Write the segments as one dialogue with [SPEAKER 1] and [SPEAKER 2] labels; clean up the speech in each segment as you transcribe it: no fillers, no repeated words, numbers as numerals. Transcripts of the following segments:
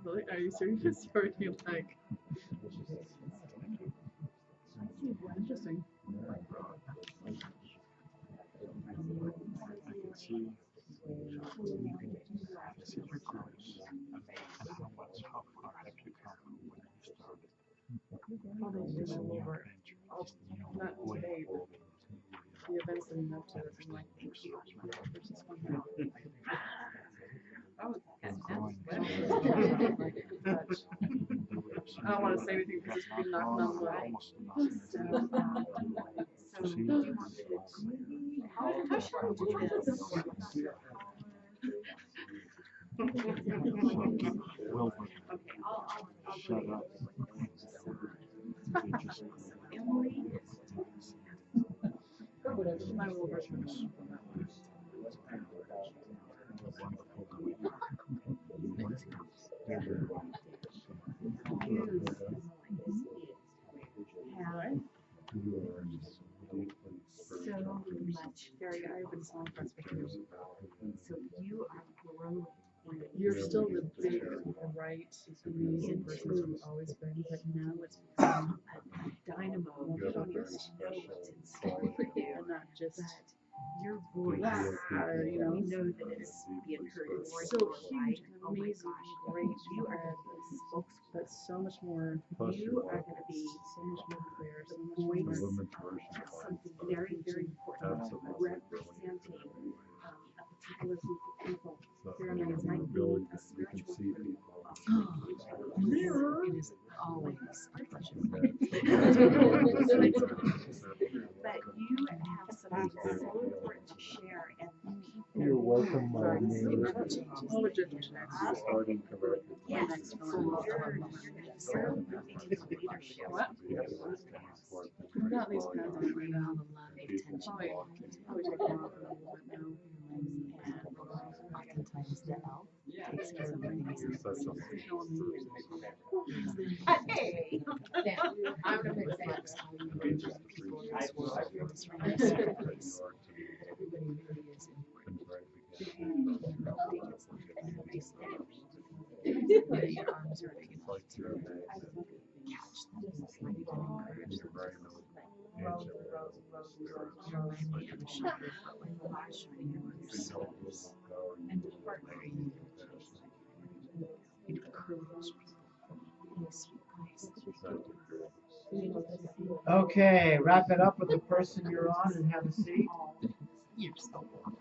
[SPEAKER 1] Really? Are you serious? Or are you like? Interesting.
[SPEAKER 2] I can see your growth and how far have you come from when you started.
[SPEAKER 1] Probably
[SPEAKER 2] This
[SPEAKER 1] all
[SPEAKER 2] new
[SPEAKER 1] over.
[SPEAKER 2] adventure, this new
[SPEAKER 1] Not
[SPEAKER 2] way
[SPEAKER 1] today,
[SPEAKER 2] of
[SPEAKER 1] but the events leading up to it. I'm like, versus one. Oh,
[SPEAKER 2] growing.
[SPEAKER 1] I don't want to say anything because it's being knocked on wood.
[SPEAKER 2] Almost nothing.
[SPEAKER 3] How should I do this?
[SPEAKER 2] Wilbur,
[SPEAKER 3] Okay, I'll
[SPEAKER 2] shut up. You just
[SPEAKER 3] Emily,
[SPEAKER 1] My little version.
[SPEAKER 3] so much.
[SPEAKER 1] Gary, I've been so impressed with you.
[SPEAKER 3] So you are growing.
[SPEAKER 1] You're still the big, bright, amazing person you've always been, but now it's become
[SPEAKER 3] A dynamo.
[SPEAKER 1] more
[SPEAKER 3] You don't even
[SPEAKER 1] focused.
[SPEAKER 3] know what's inside of you.
[SPEAKER 1] And not just
[SPEAKER 3] But your voice,
[SPEAKER 1] you know,
[SPEAKER 3] we know that it's being heard in voice
[SPEAKER 1] so
[SPEAKER 3] or
[SPEAKER 1] huge
[SPEAKER 3] light.
[SPEAKER 1] and
[SPEAKER 3] Oh my
[SPEAKER 1] amazing
[SPEAKER 3] gosh,
[SPEAKER 1] and great.
[SPEAKER 3] you are going to be a spokesperson.
[SPEAKER 1] But so much more,
[SPEAKER 3] You are going to be
[SPEAKER 1] so much more clear, so much
[SPEAKER 3] voice
[SPEAKER 1] more.
[SPEAKER 3] of something very, very important, representing a particular group of people.
[SPEAKER 1] You're amazing.
[SPEAKER 3] Might be a spiritual group.
[SPEAKER 1] Mirror.
[SPEAKER 3] It is always a pleasure. But you have something so important to share, and people.
[SPEAKER 4] You're welcome, my
[SPEAKER 1] Sorry.
[SPEAKER 4] mirror.
[SPEAKER 1] Oh, the ginger snaps.
[SPEAKER 4] Starting correctly.
[SPEAKER 3] Yes, so you're moving into leadership.
[SPEAKER 1] What? I've got these pens on right now. Probably take them off in a little bit now.
[SPEAKER 3] Oftentimes the elf takes care of things. Hey! I'm gonna fix that. Everybody really is important. Your arms are big enough to catch them. And you can encourage them. You remind me of a shepherd, but with the light shining on your soles. And the heart where you encourage people in a sweet place.
[SPEAKER 4] Okay, wrap it up with the person you're on and have a seat.
[SPEAKER 3] You're so welcome.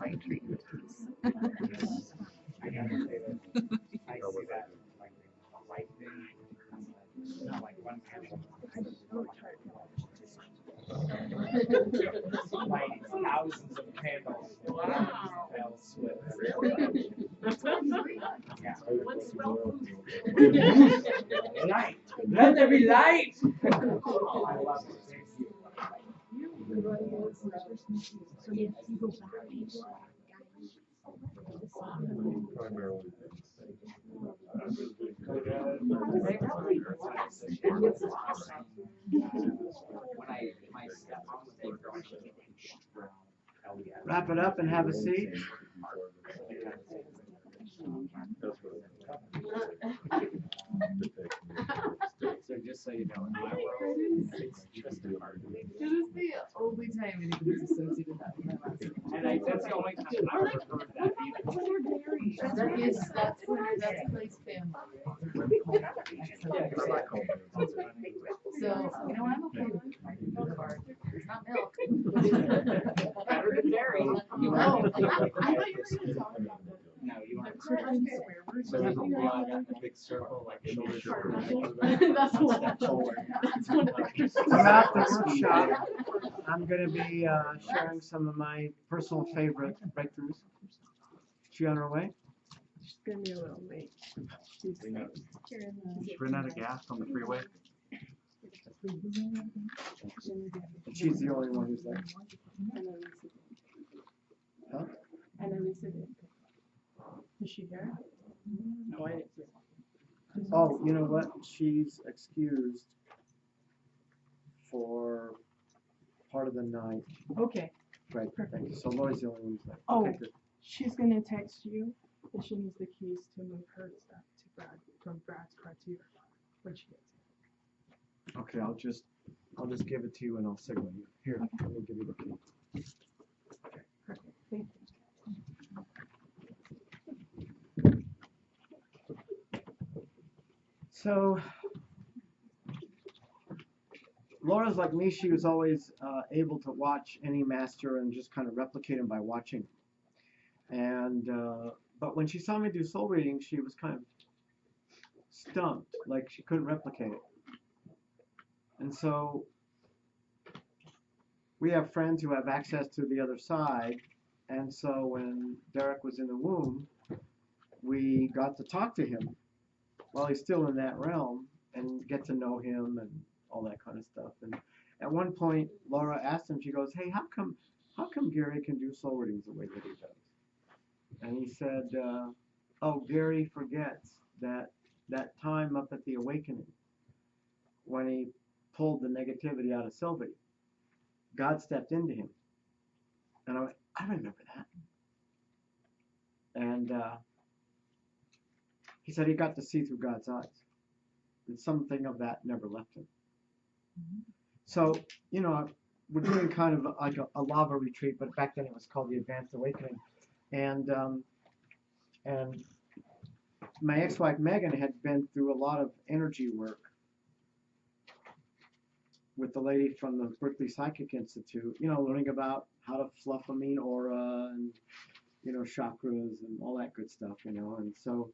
[SPEAKER 3] I treat you with peace.
[SPEAKER 5] I gotta say that I see that like light thing, not like one candle. Lighting thousands of candles.
[SPEAKER 1] Wow.
[SPEAKER 5] Fell swift. Yeah. Light. Let there be light. I love it. Thank you.
[SPEAKER 3] So if you go back,
[SPEAKER 4] Primarily. Wrap it up and have a seat.
[SPEAKER 5] So just so you know, in my world, it's just a card.
[SPEAKER 1] It is the only time anybody's associated that with my last name.
[SPEAKER 5] And that's the only time I ever heard that either.
[SPEAKER 1] That's Clay's family. So, you know, I'm okay with milk bar. It's not milk.
[SPEAKER 5] Better than dairy.
[SPEAKER 1] No. I thought you were going to talk about this.
[SPEAKER 5] No, you want
[SPEAKER 1] So
[SPEAKER 5] we have a blood in a big circle, like shoulder.
[SPEAKER 1] That's one. That's one of the
[SPEAKER 4] Throughout the workshop, I'm going to be sharing some of my personal favorite breakthroughs. She on her way?
[SPEAKER 1] She's going to be a little late. She's
[SPEAKER 2] Run out of gas on the freeway.
[SPEAKER 4] She's the only one who's there. Huh?
[SPEAKER 1] And then Lisa did. Is she there? No, I didn't see her.
[SPEAKER 4] Oh, you know what? She's excused for part of the night.
[SPEAKER 1] Okay.
[SPEAKER 4] Right, thank you. So Lori's the only one who's there.
[SPEAKER 1] Oh.
[SPEAKER 4] Okay, good.
[SPEAKER 1] She's going to text you.
[SPEAKER 6] And she needs the keys to move her stuff to Brad, from Brad's car to your car when she gets it.
[SPEAKER 4] Okay, I'll just give it to you and I'll signal you. Here, let me give you the key.
[SPEAKER 6] Perfect. Thank you.
[SPEAKER 4] So, Laura's like me. She was always able to watch any master and just kind of replicate him by watching. And but when she saw me do soul reading, she was kind of stumped, like she couldn't replicate it. And so we have friends who have access to the other side. And so when Derek was in the womb, we got to talk to him while he's still in that realm and get to know him and all that kind of stuff. And at one point, Laura asked him, she goes, hey, how come Gary can do soul readings the way that he does? And he said, oh, Gary forgets that time up at the awakening when he pulled the negativity out of Sylvie. God stepped into him. And I went, I remember that. And he said he got to see through God's eyes. And something of that never left him. So, you know, we're doing kind of like a lava retreat, but back then it was called the Advanced Awakening. And my ex-wife Megan had been through a lot of energy work with the lady from the Berkeley Psychic Institute, you know, learning about how to fluff a mean aura and, you know, chakras and all that good stuff, you know. And so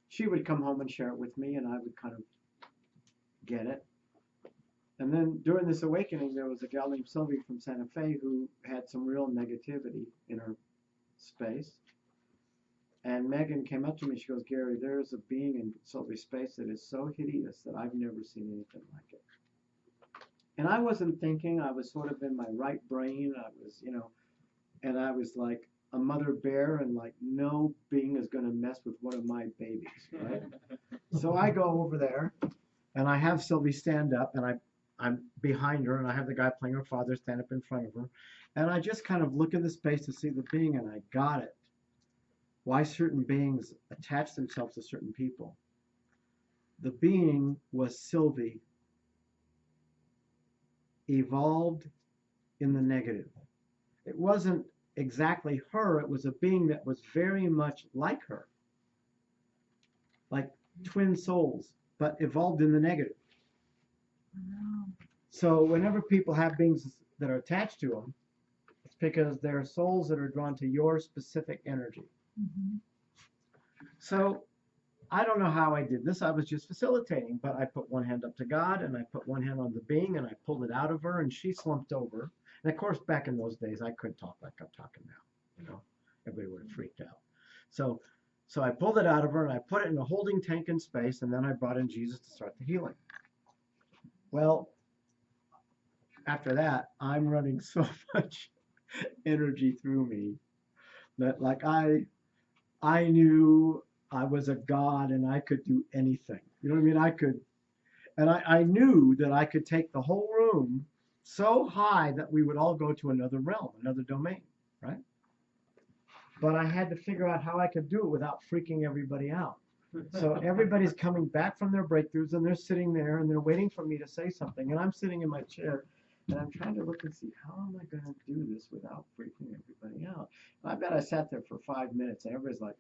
[SPEAKER 4] she would come home and share it with me, and I would kind of get it. And then during this awakening, there was a gal named Sylvie from Santa Fe who had some real negativity in her space. And Megan came up to me, she goes, Gary, there's a being in Sylvie's space that is so hideous that I've never seen anything like it. And I wasn't thinking, I was sort of in my right brain, I was, you know, and I was like a mother bear and like no being is going to mess with one of my babies, right? So I go over there and I have Sylvie stand up and I'm behind her and I have the guy playing her father stand up in front of her. And I just kind of look in the space to see the being and I got it. Why certain beings attach themselves to certain people. The being was Sylvie, evolved in the negative. It wasn't exactly her, it was a being that was very much like her. Like twin souls, but evolved in the negative. So whenever people have beings that are attached to them, it's because they're souls that are drawn to your specific energy. So I don't know how I did this. I was just facilitating, but I put one hand up to God and I put one hand on the being and I pulled it out of her and she slumped over. And of course, back in those days, I couldn't talk like I'm talking now. You know, everybody would have freaked out. So I pulled it out of her and I put it in a holding tank in space and then I brought in Jesus to start the healing. Well, after that, I'm running so much energy through me that like I knew I was a god and I could do anything. You know what I mean? I could, and I knew that I could take the whole room so high that we would all go to another realm, another domain, right? But I had to figure out how I could do it without freaking everybody out. So everybody's coming back from their breakthroughs and they're sitting there and they're waiting for me to say something. And I'm sitting in my chair and I'm trying to look and see, how am I going to do this without freaking everybody out? And I bet I sat there for 5 minutes and everybody's like,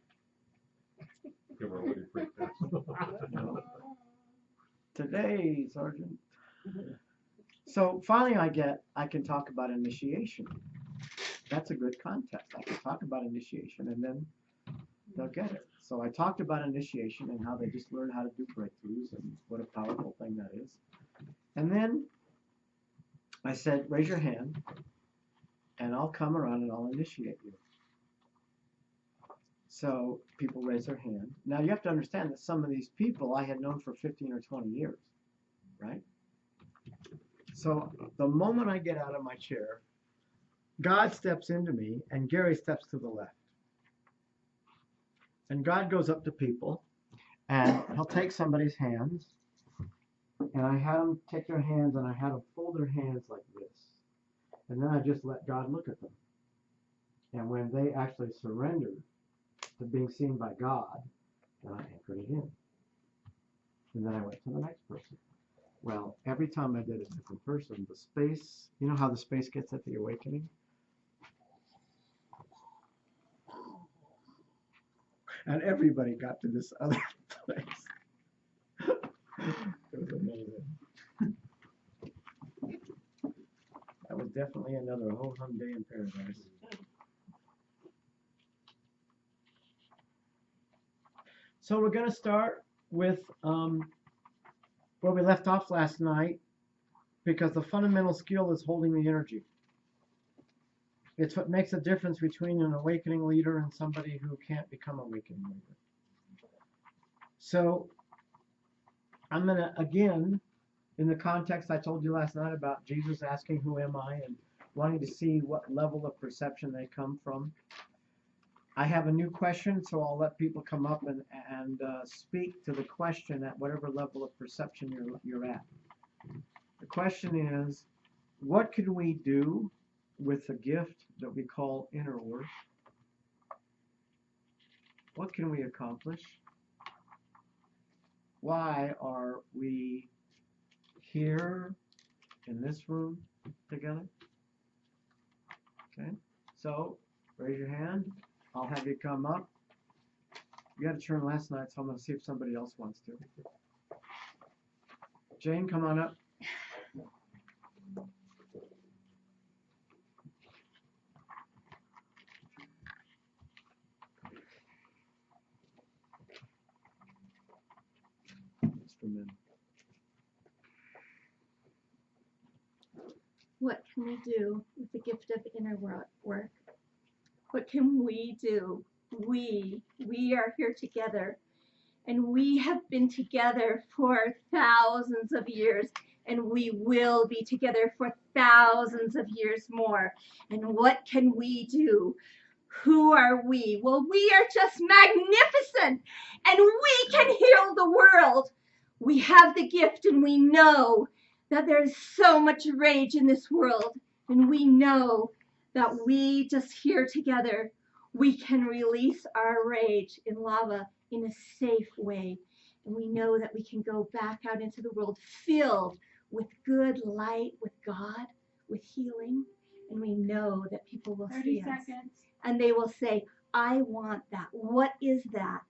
[SPEAKER 2] You were already freaked out.
[SPEAKER 4] you know, today, Sergeant. So finally I can talk about initiation. That's a good context. I can talk about initiation and then they'll get it. So I talked about initiation and how they just learn how to do breakthroughs and what a powerful thing that is. And then I said, raise your hand and I'll come around and I'll initiate you. So people raise their hand. Now you have to understand that some of these people I had known for 15 or 20 years, right? So the moment I get out of my chair, God steps into me and Gary steps to the left. And God goes up to people and he'll take somebody's hands and I had them take their hands and I had them fold their hands like this. And then I just let God look at them. And when they actually surrendered, to being seen by God, then I anchored it in. And then I went to the next person. Well, every time I did a different person, the space, you know how the space gets at the awakening? And everybody got to this other place. It was amazing. That was definitely another ho-hum day in paradise. So we're going to start with where we left off last night, because the fundamental skill is holding the energy. It's what makes a difference between an awakening leader and somebody who can't become an awakening leader. So I'm going to, again, in the context I told you last night about Jesus asking, who am I, and wanting to see what level of perception they come from. I have a new question, so I'll let people come up and speak to the question at whatever level of perception you're at. The question is, what can we do with the gift that we call inner work? What can we accomplish? Why are we here in this room together? Okay, so raise your hand. I'll have you come up. You had a turn last night, so I'm going to see if somebody else wants to. Jane, come on up. Just for a minute.
[SPEAKER 7] What can we do with the gift of inner work? What can we do? We are here together, and we have been together for thousands of years, and we will be together for thousands of years more. And what can we do? Who are we? Well, we are just magnificent, and we can heal the world. We have the gift, and we know that there's so much rage in this world, and we know that we just here together, we can release our rage in lava in a safe way. And we know that we can go back out into the world filled with good light, with God, with healing. And we know that people will see us. 30 seconds. And they will say, I want that. What is that?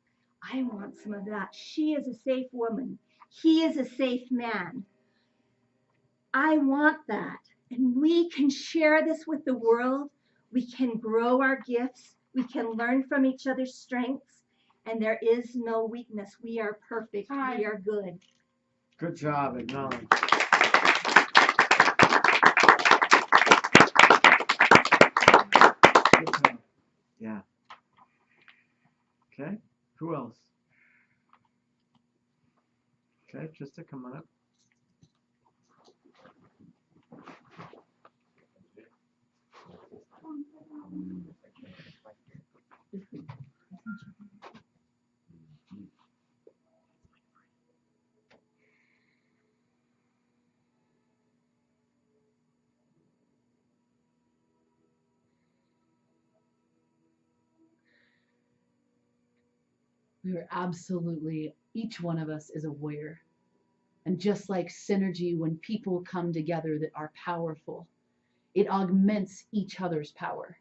[SPEAKER 7] I want some of that. She is a safe woman. He is a safe man. I want that. And we can share this with the world. We can grow our gifts. We can learn from each other's strengths. And there is no weakness. We are perfect. We are good.
[SPEAKER 4] Good job, acknowledge. Good job. Yeah. Okay. Who else? Okay, Trista, come on up.
[SPEAKER 1] We are absolutely, each one of us is aware. And just like synergy, when people come together that are powerful, it augments each other's power.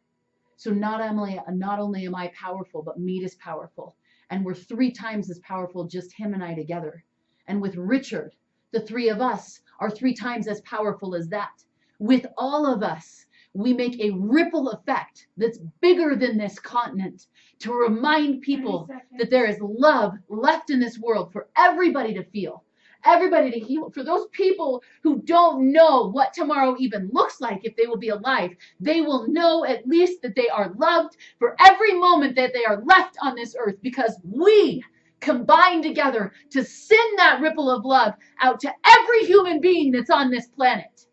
[SPEAKER 1] So not only am I powerful, but Mead is powerful. And we're 3 times as powerful, just him and I together. And with Richard, the 3 of us are 3 times as powerful as that. With all of us, we make a ripple effect that's bigger than this continent to remind people that there is love left in this world for everybody to feel, everybody to heal. For those people who don't know what tomorrow even looks like if they will be alive, they will know at least that they are loved for every moment that they are left on this earth, because we combine together to send that ripple of love out to every human being that's on this planet.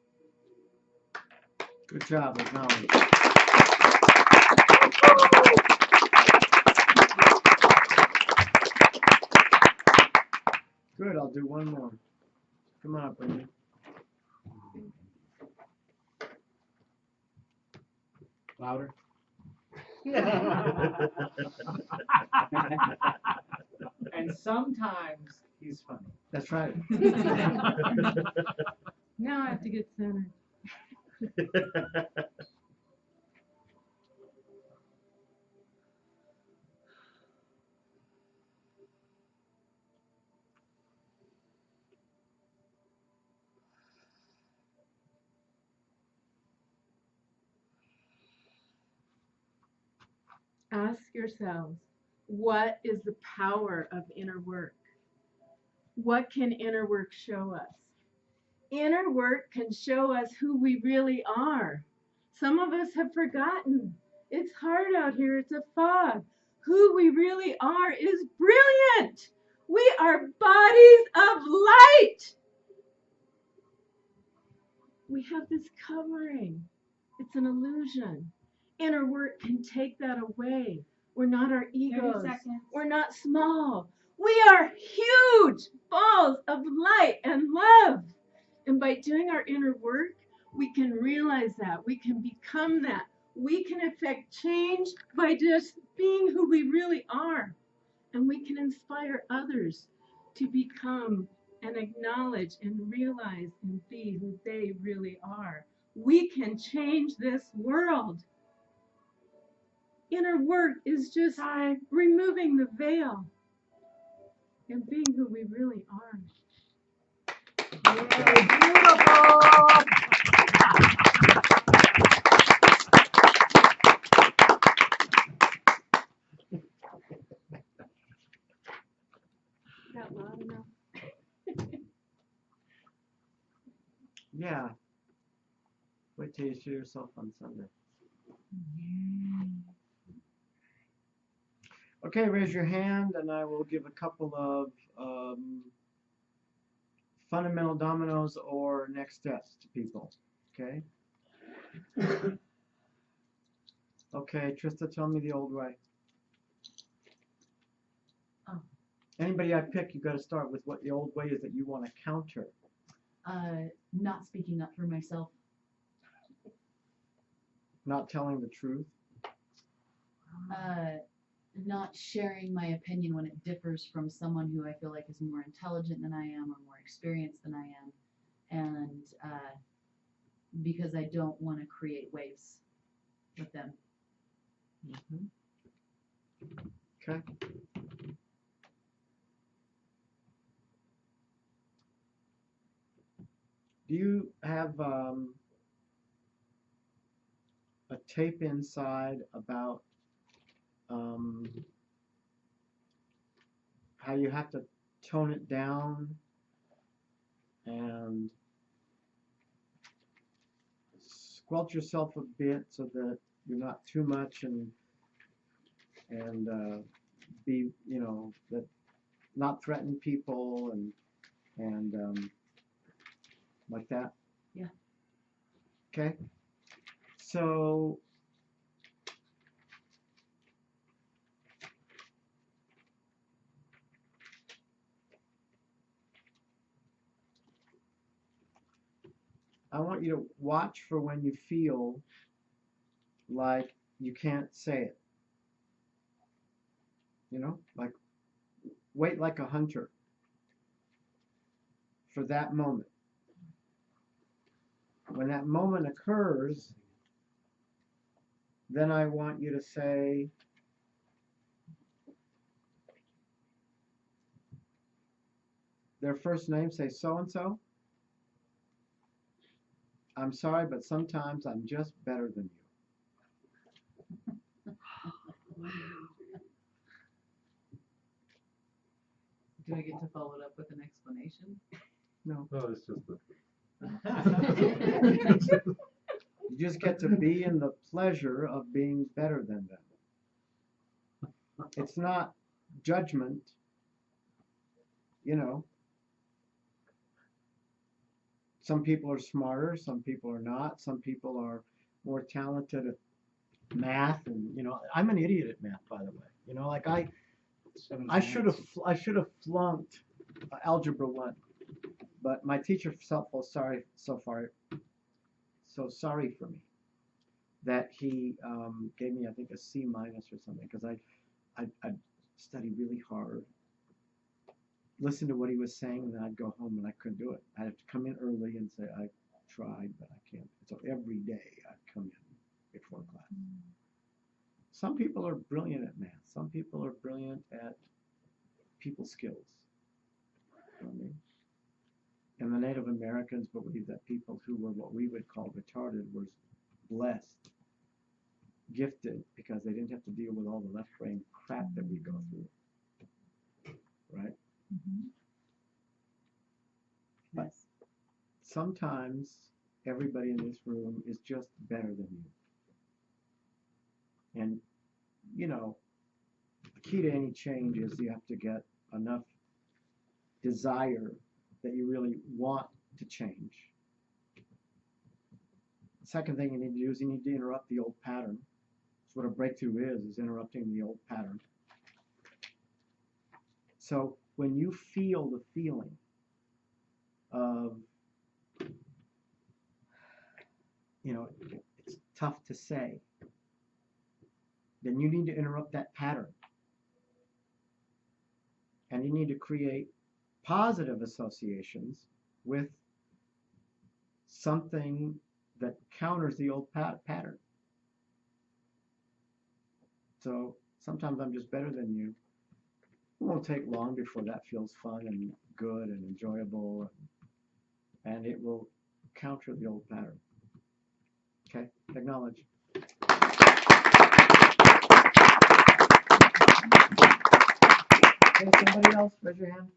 [SPEAKER 4] Good job, acknowledge. Good, I'll do one more. Come on up, Brandon. Louder.
[SPEAKER 5] And sometimes he's funny.
[SPEAKER 4] That's right.
[SPEAKER 6] Now I have to get centered. Ask yourselves, what is the power of inner work? What can inner work show us? Inner work can show us who we really are. Some of us have forgotten. It's hard out here, it's a fog. Who we really are is brilliant. We are bodies of light. We have this covering. It's an illusion. Inner work can take that away. We're not our egos. We're not small. We are huge balls of light and love. And by doing our inner work, we can realize that. We can become that. We can affect change by just being who we really are. And we can inspire others to become and acknowledge and realize and be who they really are. We can change this world. Inner work is just removing the veil and being who we really are. That loud enough?
[SPEAKER 4] Yeah. Wait till you see yourself on Sunday. Okay, raise your hand and I will give a couple of fundamental dominoes or next steps to people. Okay? Okay, Trista, tell me the old way.
[SPEAKER 1] Oh.
[SPEAKER 4] Anybody I pick, you got to start with what the old way is that you want to counter.
[SPEAKER 1] Not speaking up for myself.
[SPEAKER 4] Not telling the truth.
[SPEAKER 1] Not sharing my opinion when it differs from someone who I feel like is more intelligent than I am or more experienced than I am. And because I don't want to create waves with them.
[SPEAKER 4] Mm-hmm. Okay. Do you have a tape inside about how you have to tone it down and squelch yourself a bit so that you're not too much and be, you know, that not threaten people and like that?
[SPEAKER 1] Yeah.
[SPEAKER 4] Okay. So I want you to watch for when you feel like you can't say it. You know, like wait like a hunter for that moment. When that moment occurs, then I want you to say, their first name, say so-and-so. I'm sorry, but sometimes I'm just better than you.
[SPEAKER 1] Do I get to follow it up with an explanation?
[SPEAKER 4] No.
[SPEAKER 2] No, it's just the.
[SPEAKER 4] You just get to be in the pleasure of being better than them. It's not judgment, you know. Some people are smarter, some people are not, some people are more talented at math, and you know, I'm an idiot at math, by the way. You know, like I should have flunked algebra 1, but my teacher felt so sorry for me. that he gave me, I think, a C- or something, because I studied really hard, listened to what he was saying, and then I'd go home and I couldn't do it. I'd have to come in early and say, I tried, but I can't. So every day I'd come in before class. Some people are brilliant at math. Some people are brilliant at people skills. You know what I mean? And the Native Americans believed that people who were what we would call retarded were blessed, gifted, because they didn't have to deal with all the left brain crap that we go through. Right?
[SPEAKER 1] Mm-hmm.
[SPEAKER 4] But sometimes everybody in this room is just better than you. And, you know, the key to any change is you have to get enough desire that you really want to change. The second thing you need to do is you need to interrupt the old pattern. That's what a breakthrough is interrupting the old pattern. So when you feel the feeling of, you know, it's tough to say, then you need to interrupt that pattern. And you need to create positive associations with something that counters the old pattern. So sometimes I'm just better than you. It won't take long before that feels fun and good and enjoyable, and it will counter the old pattern. Okay, acknowledge. Okay, somebody else, raise your hand.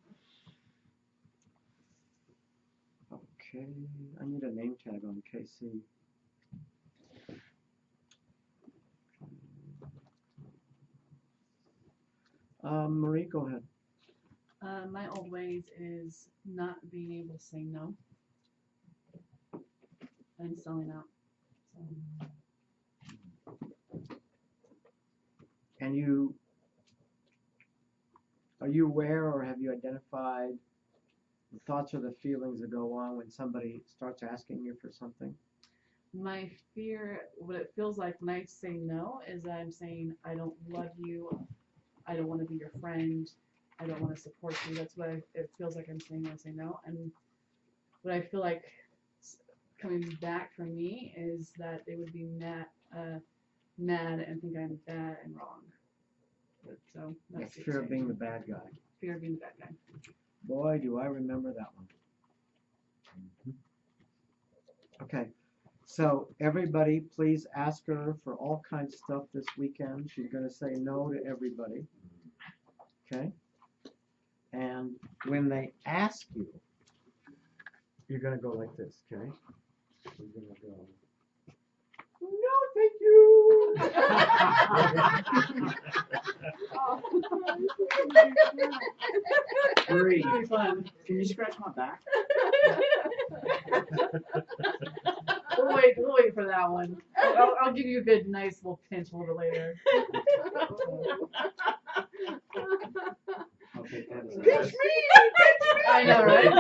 [SPEAKER 4] Okay, I need a name tag on KC. Marie, go ahead.
[SPEAKER 1] My old ways is not being able to say no and selling out. So.
[SPEAKER 4] And are you aware or have you identified the thoughts or the feelings that go on when somebody starts asking you for something?
[SPEAKER 1] My fear, what it feels like when I say no, is that I'm saying I don't love you, I don't want to be your friend, I don't want to support you. That's what it feels like I'm saying when I say no. And what I feel like coming back from me is that they would be mad and think I'm bad and wrong. But, so that's
[SPEAKER 4] fear of being the bad guy.
[SPEAKER 1] Fear of being the bad guy.
[SPEAKER 4] Boy, do I remember that one. Okay, so everybody, please ask her for all kinds of stuff this weekend. She's going to say no to everybody. Okay? And when they ask you, you're going to go like this, okay? You're going to go, no, thank you.
[SPEAKER 5] Marie, can you scratch my back?
[SPEAKER 1] We'll wait for that one. I'll give you a good, nice little pinch a little later.
[SPEAKER 4] Pinch me!
[SPEAKER 1] I know, right?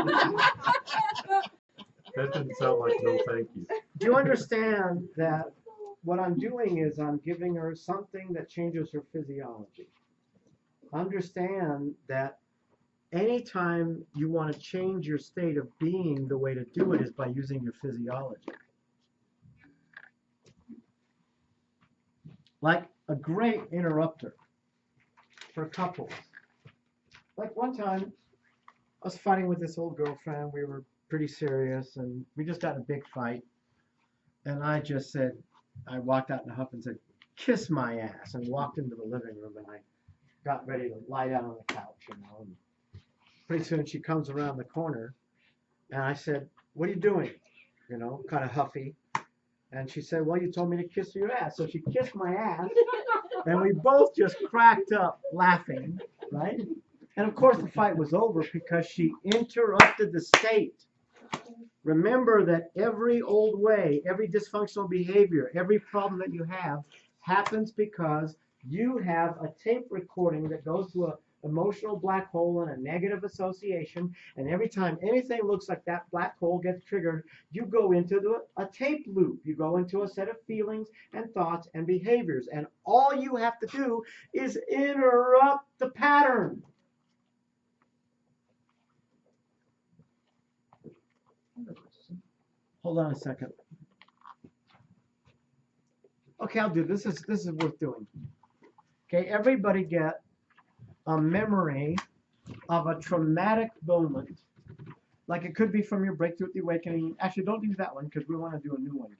[SPEAKER 2] That didn't sound like no thank you.
[SPEAKER 4] Do you understand that what I'm doing is I'm giving her something that changes her physiology? Understand that anytime you want to change your state of being, the way to do it is by using your physiology. Like a great interrupter for couples. Like one time, I was fighting with this old girlfriend. We were pretty serious, and we just got in a big fight. And I just said, I walked out in a huff and said, kiss my ass, and walked into the living room, and I got ready to lie down on the couch, you know. And pretty soon she comes around the corner, and I said, what are you doing? You know, kind of huffy. And she said, well, you told me to kiss your ass. So she kissed my ass, and we both just cracked up laughing, right? And of course the fight was over because she interrupted the state. Remember that every old way, every dysfunctional behavior, every problem that you have happens because you have a tape recording that goes to a emotional black hole and a negative association. And every time anything looks like that black hole gets triggered, you go into a tape loop. You go into a set of feelings and thoughts and behaviors. And all you have to do is interrupt the pattern. Hold on a second. Okay, I'll do this. This is worth doing. Okay, everybody get a memory of a traumatic moment. Like it could be from your breakthrough at the awakening. Actually, don't do that one because we want to do a new one.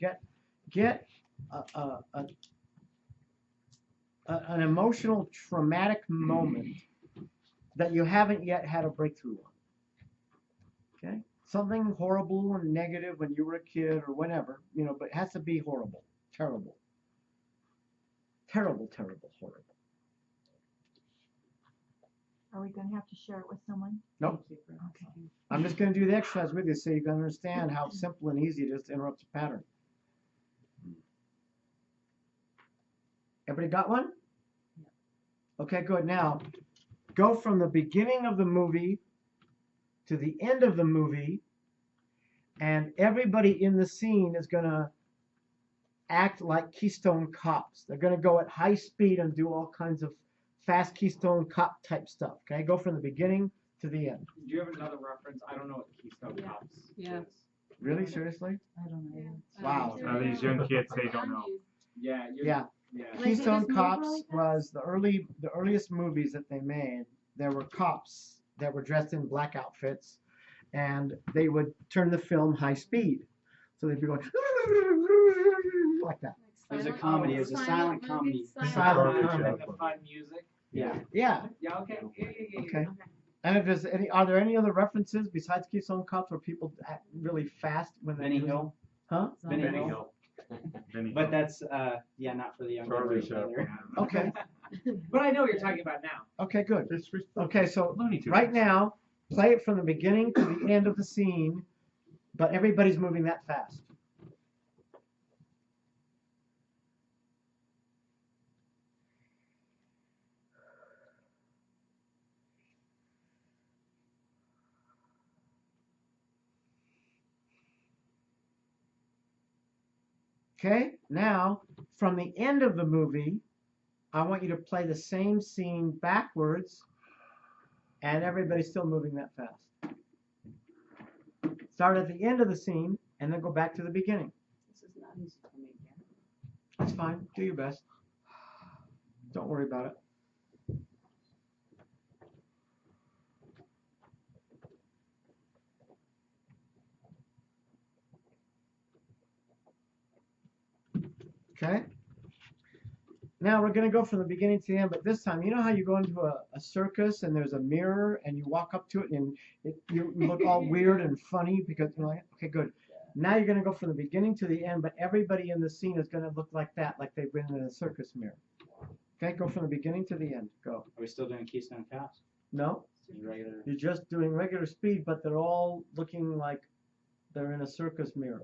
[SPEAKER 4] Get an emotional traumatic moment that you haven't yet had a breakthrough on. Okay? Something horrible and negative when you were a kid or whatever, you know, but it has to be horrible, terrible. Terrible, terrible, horrible.
[SPEAKER 8] Are we going to have to share it with someone?
[SPEAKER 4] Nope.
[SPEAKER 8] Okay.
[SPEAKER 4] I'm just going to do the exercise with you so you can understand how simple and easy it is to interrupt the pattern. Everybody got one? Okay, good. Now, go from the beginning of the movie to the end of the movie, and everybody in the scene is going to act like Keystone Cops. They're going to go at high speed and do all kinds of fast Keystone Cop type stuff. Okay, go from the beginning to the end.
[SPEAKER 5] Do you have another reference? I don't know what Keystone Cops
[SPEAKER 1] Yeah.
[SPEAKER 5] is.
[SPEAKER 4] Really? Seriously?
[SPEAKER 1] I don't know.
[SPEAKER 4] Wow.
[SPEAKER 2] These young kids, they don't know.
[SPEAKER 5] Yeah.
[SPEAKER 4] Yeah.
[SPEAKER 5] Yeah.
[SPEAKER 4] Keystone Cops was the earliest movies that they made. There were cops that were dressed in black outfits, and they would turn the film high speed. So they'd be going like that.
[SPEAKER 5] It was a comedy. It was a silent comedy.
[SPEAKER 4] Silent comedy.
[SPEAKER 5] Like the fun music. Yeah.
[SPEAKER 4] Yeah.
[SPEAKER 5] Yeah. Okay. Yeah.
[SPEAKER 4] Okay. And if there's are there any other references besides Keystone Cops where people act really fast when they
[SPEAKER 5] Benny
[SPEAKER 4] do
[SPEAKER 5] Hill.
[SPEAKER 4] Huh?
[SPEAKER 5] Benny Hill. But that's not for the younger
[SPEAKER 2] Charlie
[SPEAKER 5] generation
[SPEAKER 2] Show.
[SPEAKER 5] either.
[SPEAKER 4] Okay.
[SPEAKER 5] But I know what you're talking about now.
[SPEAKER 4] Okay, good. Okay, so
[SPEAKER 2] Looney Tunes.
[SPEAKER 4] right now, play it from the beginning to the end of the scene, but everybody's moving that fast. Okay, now from the end of the movie, I want you to play the same scene backwards, and everybody's still moving that fast. Start at the end of the scene, and then go back to the beginning.
[SPEAKER 5] This is not easy for me again.
[SPEAKER 4] That's fine. Do your best. Don't worry about it. Okay. Now we're going to go from the beginning to the end, but this time, you know how you go into a circus and there's a mirror and you walk up to it and you look all weird and funny because you're like, okay, good. Now you're going to go from the beginning to the end, but everybody in the scene is going to look like that, like they've been in a circus mirror. Okay, go from the beginning to the end. Go.
[SPEAKER 5] Are we still doing Keystone Cops?
[SPEAKER 4] No,
[SPEAKER 5] Regular.
[SPEAKER 4] you're just doing regular speed, but they're all looking like they're in a circus mirror.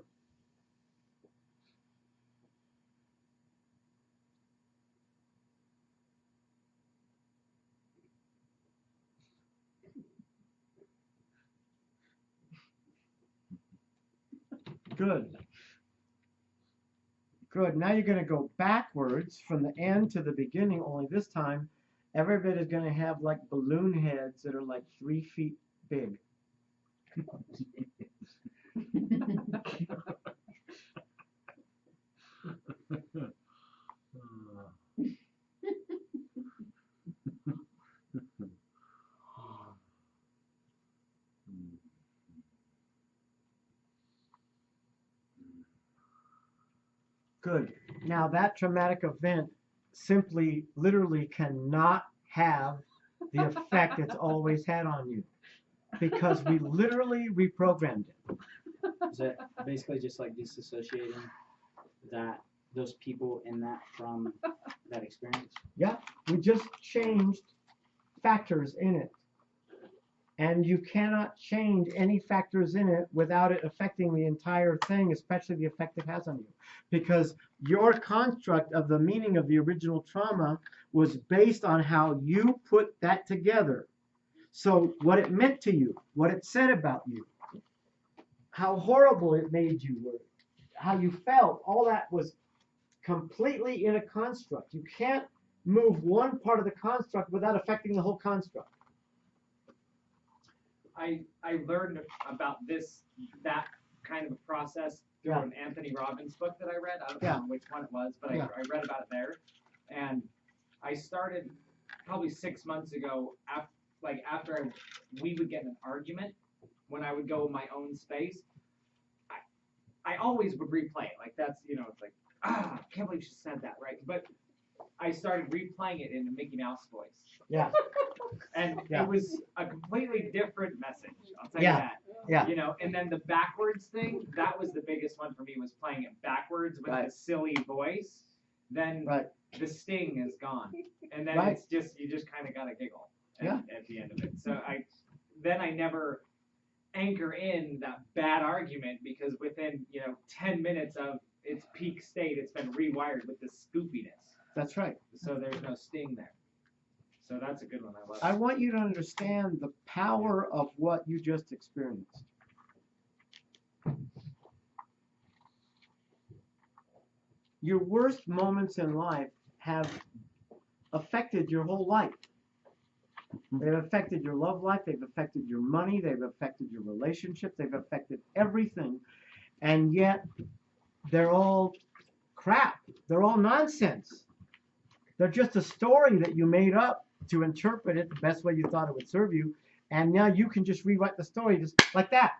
[SPEAKER 4] Good. Good. Now you're going to go backwards from the end to the beginning, only this time everybody's going to have like balloon heads that are like 3 feet big. Good. Now that traumatic event simply, literally cannot have the effect it's always had on you because we literally reprogrammed it.
[SPEAKER 5] Is it basically just like disassociating those people in that from that experience?
[SPEAKER 4] Yeah, we just changed factors in it. And you cannot change any factors in it without it affecting the entire thing, especially the effect it has on you. Because your construct of the meaning of the original trauma was based on how you put that together. So what it meant to you, what it said about you, how horrible it made you, or how you felt, all that was completely in a construct. You can't move one part of the construct without affecting the whole construct.
[SPEAKER 5] I learned about that kind of a process through an Anthony Robbins book that I read. I don't know which one it was, but I read about it there. And I started probably 6 months ago, after we would get in an argument, when I would go in my own space, I always would replay it. Like that's, it's like, I can't believe she said that, right? But I started replaying it in the Mickey Mouse voice.
[SPEAKER 4] Yeah.
[SPEAKER 5] And it was a completely different message. I'll tell you that.
[SPEAKER 4] Yeah.
[SPEAKER 5] And then the backwards thing, that was the biggest one for me, was playing it backwards with a silly voice. Then the sting is gone. And then it's just, you just kind of got to giggle at the end of it. So I never anchor in that bad argument, because within, 10 minutes of its peak state, it's been rewired with this spoofiness.
[SPEAKER 4] That's right.
[SPEAKER 5] So there's no sting there. So that's a good one. I love it.
[SPEAKER 4] I want you to understand the power of what you just experienced. Your worst moments in life have affected your whole life. They've affected your love life, they've affected your money, they've affected your relationships, they've affected everything. And yet, they're all crap. They're all nonsense. They're just a story that you made up to interpret it the best way you thought it would serve you. And now you can just rewrite the story just like that.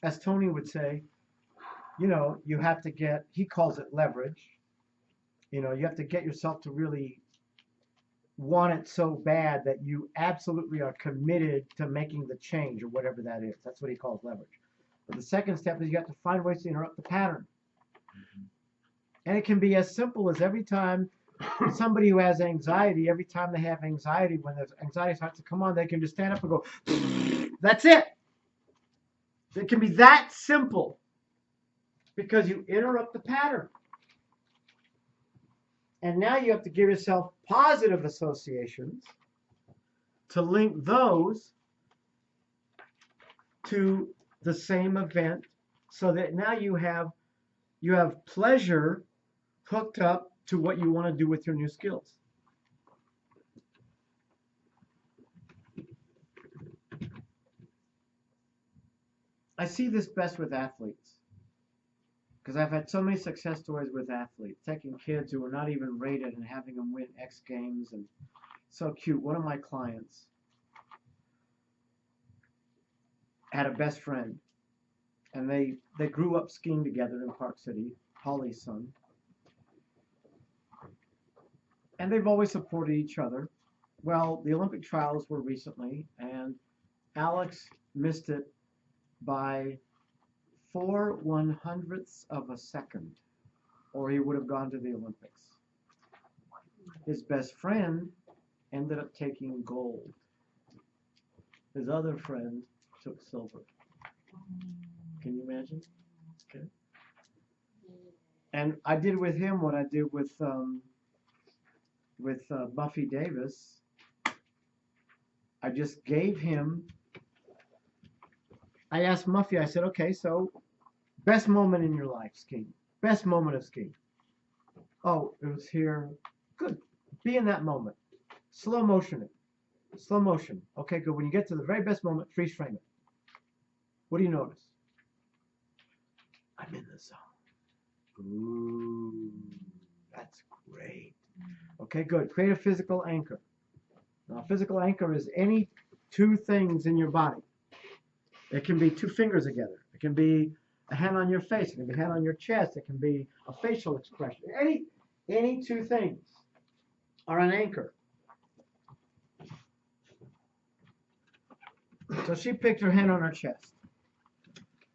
[SPEAKER 4] As Tony would say, you have to get, he calls it leverage. You have to get yourself to really want it so bad that you absolutely are committed to making the change, or whatever that is. That's what he calls leverage. But the second step is you have to find ways to interrupt the pattern. And it can be as simple as every time somebody who has anxiety, every time they have anxiety, when the anxiety starts to come on, they can just stand up and go, that's it. It can be that simple, because you interrupt the pattern. And now you have to give yourself positive associations to link those to the same event, so that now you have pleasure hooked up to what you want to do with your new skills. I see this best with athletes, because I've had so many success stories with athletes, taking kids who are not even rated and having them win X Games, and so cute. One of my clients had a best friend, and they grew up skiing together in Park City, Holly's son. And they've always supported each other. Well, the Olympic trials were recently, and Alex missed it by 4/100ths of a second, or he would have gone to the Olympics. His best friend ended up taking gold. His other friend took silver. Can you imagine? Okay. And I did with him what I did with Buffy Davis. I just gave him, I asked Muffy, I said, okay, so best moment in your life skiing. Best moment of skiing. Oh, it was here. Good. Be in that moment. Slow motion it. Slow motion. Okay, good. When you get to the very best moment, freeze frame it. What do you notice? I'm in the zone. Ooh, that's great. Okay, good. Create a physical anchor. Now, a physical anchor is any two things in your body. It can be two fingers together. It can be a hand on your face. It can be a hand on your chest. It can be a facial expression. Any two things are an anchor. So she picked her hand on her chest.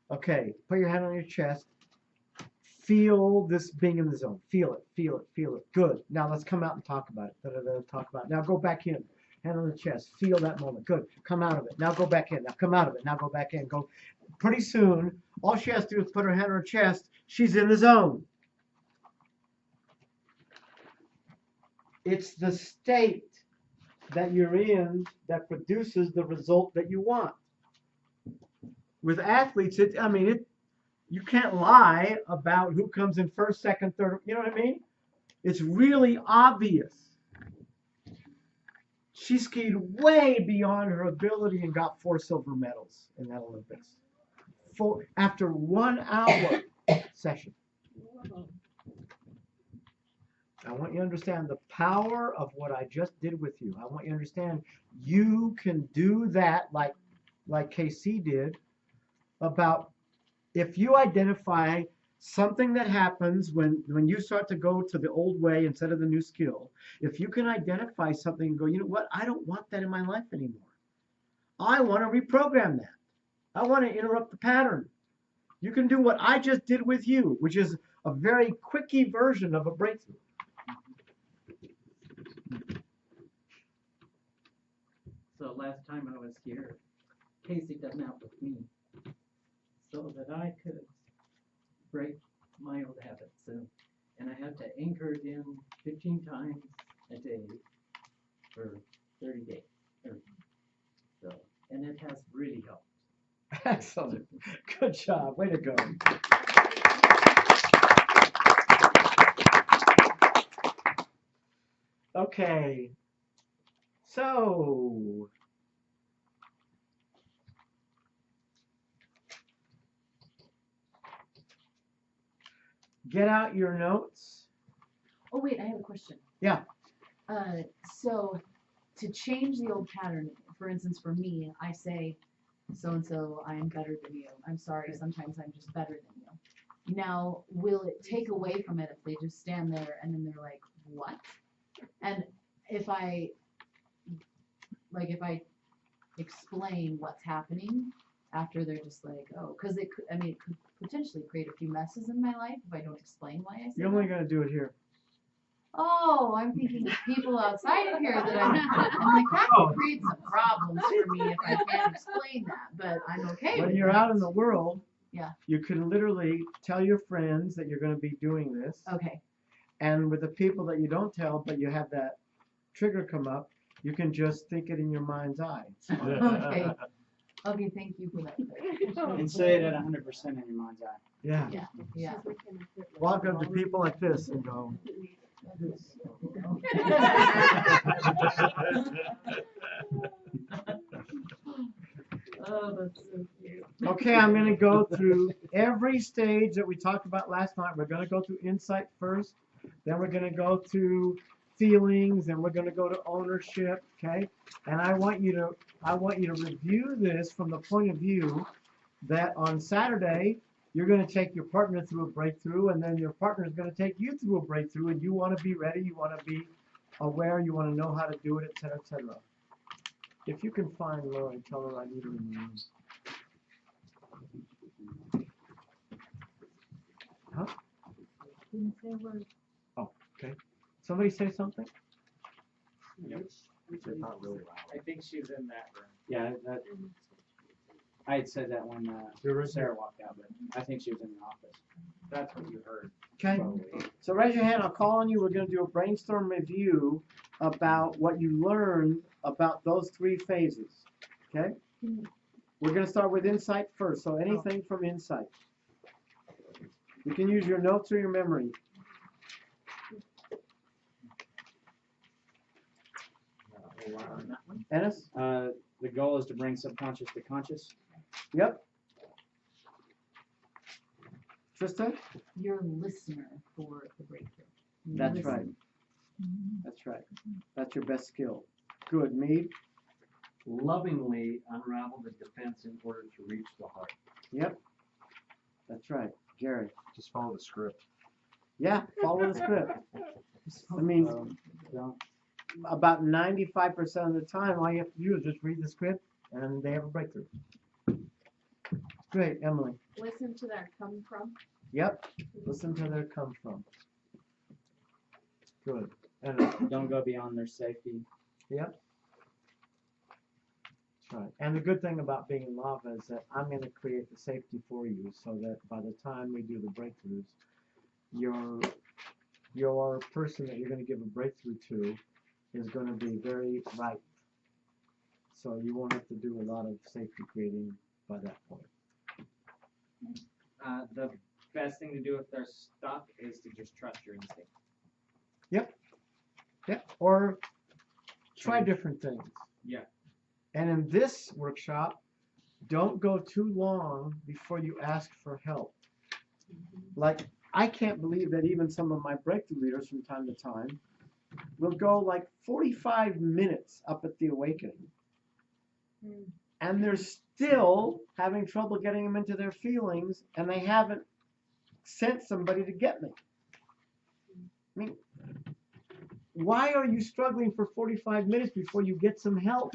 [SPEAKER 4] Okay, put your hand on your chest. Feel this being in the zone. Feel it, feel it, feel it. Good. Now let's come out and talk about it. Talk about it. Now go back in. Hand on the chest. Feel that moment. Good. Come out of it. Now go back in. Now come out of it. Now go back in. Go. Pretty soon, All she has to do is put her hand on her chest. She's in the zone. It's the state that you're in that produces the result that you want. With athletes, you can't lie about who comes in first, second, third. You know what I mean? It's really obvious. She skied way beyond her ability and got 4 silver medals in that Olympics. After 1 hour session. I want you to understand the power of what I just did with you. I want you to understand you can do that like KC did, about if you identify something that happens when you start to go to the old way instead of the new skill. If you can identify something and go, you know what, I don't want that in my life anymore. I want to reprogram that. I want to interrupt the pattern. You can do what I just did with you, which is a very quickie version of a breakthrough.
[SPEAKER 9] So last time I was here, Casey done that with me so that I could break my old habits. And I had to anchor it in 15 times a day for 30 days. So, and it has really helped.
[SPEAKER 4] Excellent. Good job. Way to go. Okay. So, get out your notes.
[SPEAKER 1] Oh, wait, I have a question.
[SPEAKER 4] Yeah.
[SPEAKER 1] So to change the old pattern, for instance, for me, I say, so-and-so, I am better than you. I'm sorry, sometimes I'm just better than you. Now, will it take away from it if they just stand there and then they're like, what? And if I explain what's happening after they're just like, oh, because it could potentially create a few messes in my life if I don't explain why I say
[SPEAKER 4] You're only
[SPEAKER 1] that.
[SPEAKER 4] going to do it here.
[SPEAKER 1] Oh, I'm thinking of people outside of here that I'm like, that could create some problems for me if I can't explain that, but I'm okay
[SPEAKER 4] When
[SPEAKER 1] with
[SPEAKER 4] you're
[SPEAKER 1] that.
[SPEAKER 4] out in the world,
[SPEAKER 1] Yeah.
[SPEAKER 4] you can literally tell your friends that you're going to be doing this.
[SPEAKER 1] Okay.
[SPEAKER 4] And with the people that you don't tell, but you have that trigger come up, you can just think it in your mind's eye.
[SPEAKER 1] Okay. Okay, thank you for that.
[SPEAKER 5] And say it at 100% in your mind's eye.
[SPEAKER 4] Yeah.
[SPEAKER 1] Yeah. Yeah.
[SPEAKER 4] Welcome to people like this and go.
[SPEAKER 1] Oh, that's so cute.
[SPEAKER 4] Okay, I'm going to go through every stage that we talked about last night. We're going to go through insight first, then we're going to go through feelings, and we're going to go to ownership. Okay, and I want you to review this from the point of view that on Saturday you're going to take your partner through a breakthrough, and then your partner is going to take you through a breakthrough, and you want to be ready, you want to be aware, you want to know how to do it, etc., etc. If you can find Lori, tell her I need her in the room. Huh?
[SPEAKER 8] Didn't say a word.
[SPEAKER 4] Oh, okay. Somebody say something?
[SPEAKER 2] They're not really loud.
[SPEAKER 5] I think she's in that room.
[SPEAKER 10] Yeah, I had said that when Sarah walked out, but I think she was in the office.
[SPEAKER 5] That's what you heard.
[SPEAKER 4] Okay.
[SPEAKER 5] Probably.
[SPEAKER 4] So raise your hand. I'll call on you. We're going to do a brainstorm review about what you learned about those 3 phases. Okay? We're going to start with insight first. So anything from insight. You can use your notes or your memory. Ennis?
[SPEAKER 10] The goal is to bring subconscious to conscious.
[SPEAKER 4] Yep. Tristan?
[SPEAKER 1] You're a listener for the breakthrough.
[SPEAKER 4] That's
[SPEAKER 1] Listen.
[SPEAKER 4] right. That's right. That's your best skill. Good. Mead?
[SPEAKER 2] Lovingly unravel the defense in order to reach the heart.
[SPEAKER 4] Yep. That's right. Jerry?
[SPEAKER 2] Just follow the script.
[SPEAKER 4] Yeah, follow the script. I mean, about 95% of the time, all you have to do is just read the script, and they have a breakthrough. Great, Emily.
[SPEAKER 6] Listen to that come from.
[SPEAKER 4] Yep. Listen to their come from. Good. And
[SPEAKER 10] Don't go beyond their safety.
[SPEAKER 4] yep. Right. And the good thing about being in lava is that I'm going to create the safety for you so that by the time we do the breakthroughs, your person that you're going to give a breakthrough to is going to be very ripe. So you won't have to do a lot of safety creating by that point.
[SPEAKER 5] The best thing to do if they're stuck is to just trust your instinct.
[SPEAKER 4] Yep. Yep. Or try different things.
[SPEAKER 5] Yeah.
[SPEAKER 4] And in this workshop, don't go too long before you ask for help. Like, I can't believe that even some of my breakthrough leaders from time to time will go like 45 minutes up at the awakening. And they're still having trouble getting them into their feelings, and they haven't sent somebody to get me. I mean, why are you struggling for 45 minutes before you get some help?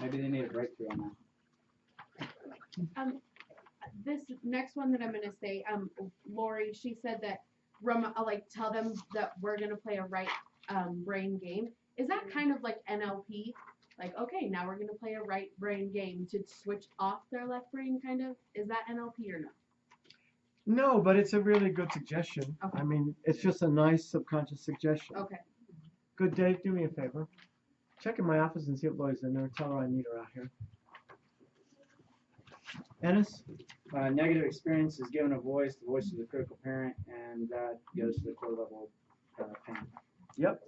[SPEAKER 10] Maybe they need a breakthrough on that.
[SPEAKER 3] This next one that I'm gonna say, Lori, she said that like tell them that we're gonna play a right brain game. Is that kind of like NLP? Like, okay, now we're gonna play a right brain game to switch off their left brain, kind of? Is that NLP or no?
[SPEAKER 4] No, but it's a really good suggestion.
[SPEAKER 3] Okay.
[SPEAKER 4] I mean, it's just a nice subconscious suggestion.
[SPEAKER 3] Okay.
[SPEAKER 4] Good, Dave, do me a favor. Check in my office and see if Lori's in there. Tell her I need her out here. Ennis?
[SPEAKER 10] Negative experience is given a voice. The voice is the critical parent, and that goes to the core level pain.
[SPEAKER 4] Yep.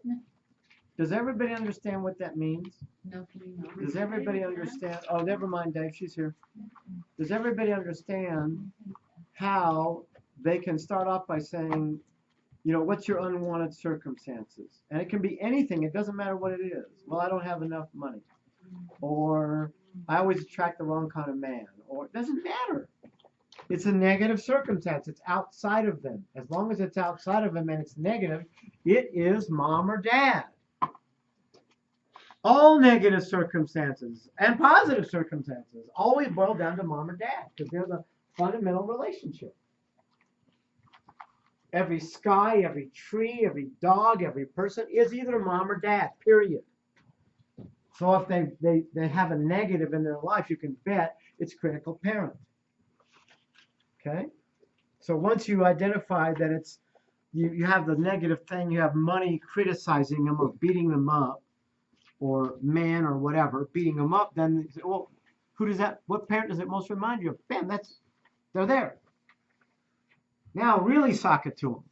[SPEAKER 4] Does everybody understand what that means?
[SPEAKER 1] No, can you not?
[SPEAKER 4] Does everybody understand? Oh, never mind, Dave. She's here. Does everybody understand how they can start off by saying, you know, what's your unwanted circumstances? And it can be anything. It doesn't matter what it is. Well, I don't have enough money. Or I always attract the wrong kind of man. Or it doesn't matter. It's a negative circumstance. It's outside of them. As long as it's outside of them and it's negative, it is mom or dad. All negative circumstances and positive circumstances always boil down to mom or dad because they're the fundamental relationship. Every sky, every tree, every dog, every person is either mom or dad, period. So if they have a negative in their life, you can bet it's critical parent. Okay? So once you identify that it's, you have the negative thing, you have money criticizing them or beating them up, or man or whatever, beating them up, then, well, what parent does it most remind you of? Bam, they're there. Now really sock it to them.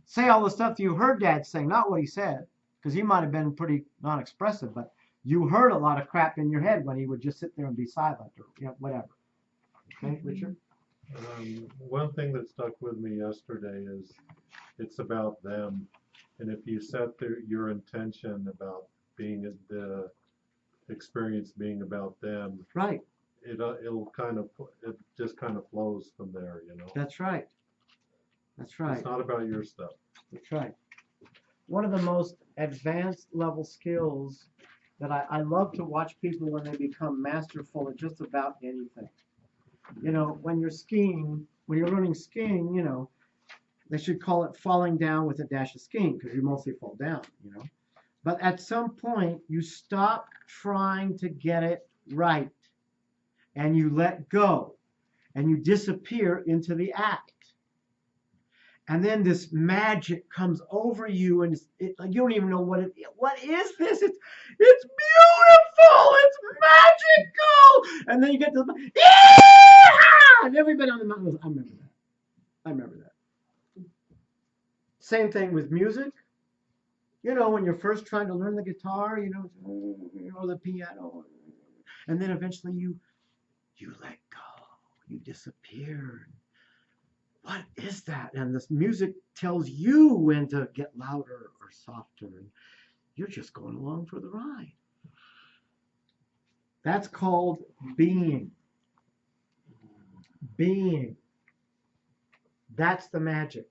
[SPEAKER 4] Say all the stuff you heard Dad saying, not what he said, because he might have been pretty non-expressive, but you heard a lot of crap in your head when he would just sit there and be silent or whatever. Okay, Richard?
[SPEAKER 2] One thing that stuck with me yesterday is it's about them. And if you set your intention about being the experience being about them,
[SPEAKER 4] right?
[SPEAKER 2] It just kind of flows from there, you know.
[SPEAKER 4] That's right. That's right.
[SPEAKER 2] It's not about your stuff.
[SPEAKER 4] That's right. One of the most advanced level skills that I love to watch people when they become masterful at just about anything. You know, when you're learning skiing, you know, they should call it falling down with a dash of skiing because you mostly fall down, you know. But at some point, you stop trying to get it right and you let go and you disappear into the act. And then this magic comes over you and you don't even know what is this? It's beautiful. It's magical. And then you get to the, yeah! And everybody on the mountain goes, I remember that. Same thing with music. You know, when you're first trying to learn the guitar, you know, the piano, and then eventually you let go, you disappear. What is that? And this music tells you when to get louder or softer, and you're just going along for the ride. That's called being. Being. That's the magic.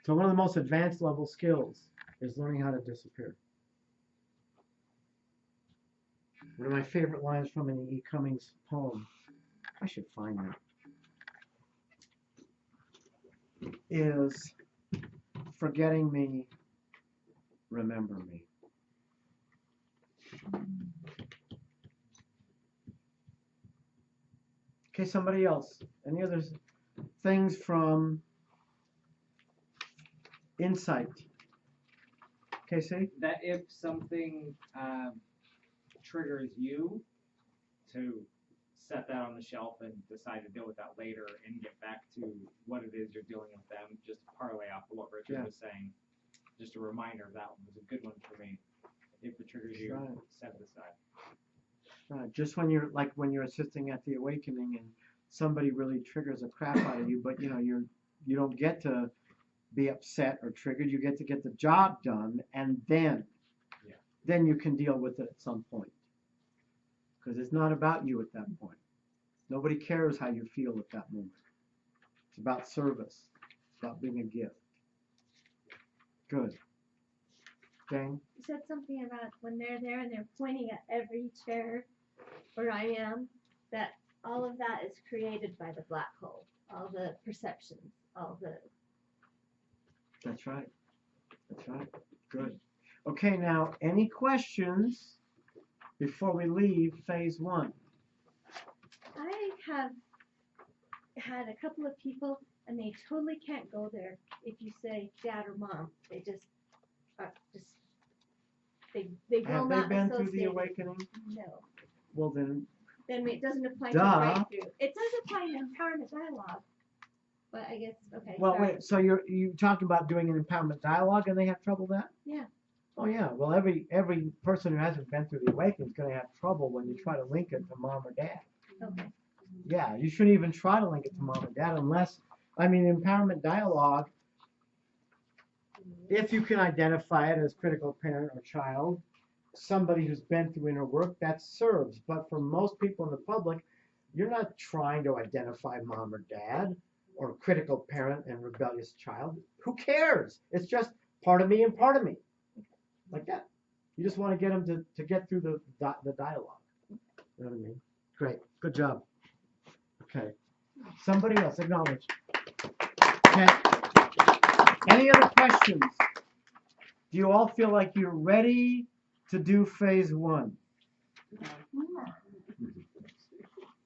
[SPEAKER 4] So one of the most advanced level skills is learning how to disappear. One of my favorite lines from an E. Cummings poem, I should find that, is forgetting me, remember me. Okay, somebody else. Any other things from insight? Casey?
[SPEAKER 5] That if something triggers you, to set that on the shelf and decide to deal with that later and get back to what it is you're dealing with them. Just to parlay off of what Richard was saying. Just a reminder of that one was a good one for me. If it triggers you, set it aside.
[SPEAKER 4] Right. Just when you're assisting at the awakening and somebody really triggers a crap out of you, but you don't get to be upset or triggered. You get to get the job done, and then you can deal with it at some point. Because it's not about you at that point. Nobody cares how you feel at that moment. It's about service. It's about being a gift. Good. Jane?
[SPEAKER 7] You said something about when they're there and they're pointing at every chair where I am, that all of that is created by the black hole. All the perceptions, all the...
[SPEAKER 4] That's right. That's right. Good. Okay, now, any questions before we leave phase 1?
[SPEAKER 7] I have had a couple of people, and they totally can't go there if you say dad or mom. They just they will
[SPEAKER 4] Have
[SPEAKER 7] not
[SPEAKER 4] they been
[SPEAKER 7] associate
[SPEAKER 4] through the
[SPEAKER 7] it.
[SPEAKER 4] awakening?
[SPEAKER 7] No.
[SPEAKER 4] Well, then
[SPEAKER 7] It doesn't apply
[SPEAKER 4] Duh.
[SPEAKER 7] to breakthrough. It does apply to empowerment dialogue. But I guess, okay.
[SPEAKER 4] well,
[SPEAKER 7] sorry.
[SPEAKER 4] wait. So you talking about doing an empowerment dialogue, and they have trouble with that?
[SPEAKER 7] Yeah.
[SPEAKER 4] Oh yeah. Well, every person who hasn't been through the awakening is going to have trouble when you try to link it to mom or dad.
[SPEAKER 7] Okay.
[SPEAKER 4] Yeah, you shouldn't even try to link it to mom and dad unless, empowerment dialogue, if you can identify it as critical parent or child, somebody who's been through inner work, that serves. But for most people in the public, you're not trying to identify mom or dad or critical parent and rebellious child. Who cares? It's just part of me and part of me. Like that. You just want to get them to get through the dialogue. You know what I mean? Great. Good job. Okay. Somebody else, acknowledge. Okay. Any other questions? Do you all feel like you're ready to do phase 1?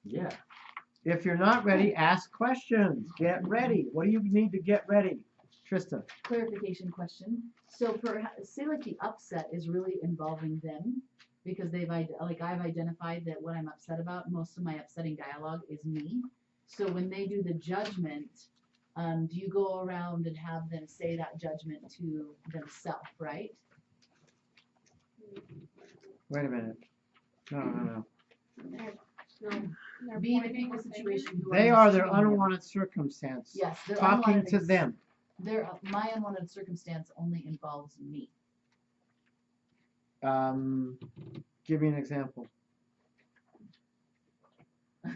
[SPEAKER 9] Yeah.
[SPEAKER 4] If you're not ready, ask questions. Get ready. What do you need to get ready? Tristan.
[SPEAKER 1] Clarification question. So say like the upset is really involving them because I've identified that what I'm upset about, most of my upsetting dialogue is me. So when they do the judgment, do you go around and have them say that judgment to themselves, right?
[SPEAKER 4] Wait a minute. No.
[SPEAKER 1] Be in a people situation who
[SPEAKER 4] They are their
[SPEAKER 1] mistreating them.
[SPEAKER 4] unwanted circumstance.
[SPEAKER 1] Yes, they're
[SPEAKER 4] Talking
[SPEAKER 1] unwanted
[SPEAKER 4] to them.
[SPEAKER 1] My unwanted circumstance only involves me.
[SPEAKER 4] Give me an example.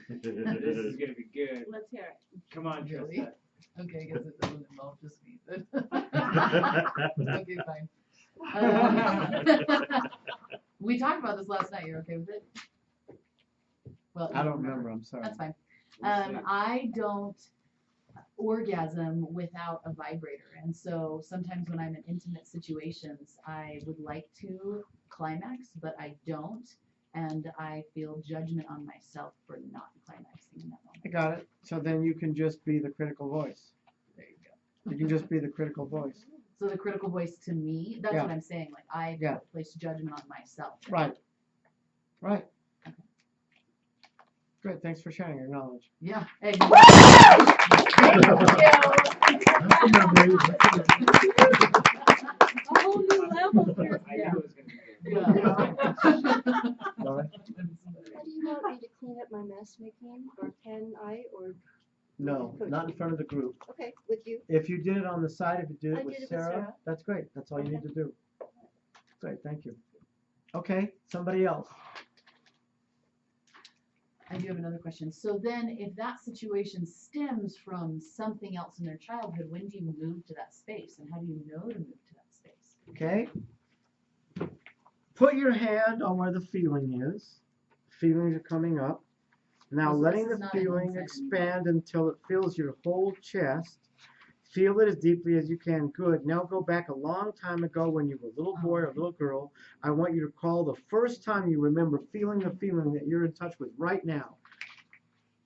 [SPEAKER 5] This is gonna be good.
[SPEAKER 6] Let's hear it.
[SPEAKER 5] Come on,
[SPEAKER 1] Really?
[SPEAKER 5] Trista.
[SPEAKER 1] Okay, I guess it doesn't involve just me. But okay, fine. We talked about this last night. You're okay with it? Well,
[SPEAKER 4] I don't remember. I'm sorry.
[SPEAKER 1] That's fine. I don't orgasm without a vibrator, and so sometimes when I'm in intimate situations, I would like to climax, but I don't, and I feel judgment on myself for not climaxing in that moment.
[SPEAKER 4] I got it. So then you can just be the critical voice.
[SPEAKER 1] There you go.
[SPEAKER 4] You can just be the critical voice.
[SPEAKER 1] So the critical voice to me, that's
[SPEAKER 4] Yeah.
[SPEAKER 1] what I'm saying. Like I
[SPEAKER 4] Yeah.
[SPEAKER 1] place judgment on myself.
[SPEAKER 4] Right. Good. Thanks for sharing your knowledge.
[SPEAKER 1] Yeah. Hey.
[SPEAKER 6] A whole new level here.
[SPEAKER 5] I knew it was gonna be good.
[SPEAKER 4] Laura?
[SPEAKER 11] How do you want me to clean up my mess making, or can I, or,
[SPEAKER 4] No, not in front of the group.
[SPEAKER 11] okay, with you?
[SPEAKER 4] If you did it on the side, if you did
[SPEAKER 11] I
[SPEAKER 4] it with
[SPEAKER 11] did it with
[SPEAKER 4] Sarah,
[SPEAKER 11] Sarah.
[SPEAKER 4] that's great. That's all you need
[SPEAKER 11] Okay.
[SPEAKER 4] to do. Great. Thank you. Okay. Somebody else.
[SPEAKER 1] I do have another question. So then if that situation stems from something else in their childhood, when do you move to that space? And how do you know to move to that space?
[SPEAKER 4] Okay. Put your hand on where the feeling is. Feelings are coming up. Now
[SPEAKER 1] So
[SPEAKER 4] letting
[SPEAKER 1] this is
[SPEAKER 4] the
[SPEAKER 1] not an
[SPEAKER 4] feeling
[SPEAKER 1] inside
[SPEAKER 4] expand until it fills your whole chest. Feel it as deeply as you can. Good. Now go back a long time ago when you were a little boy or a little girl. I want you to recall the first time you remember feeling the feeling that you're in touch with right now.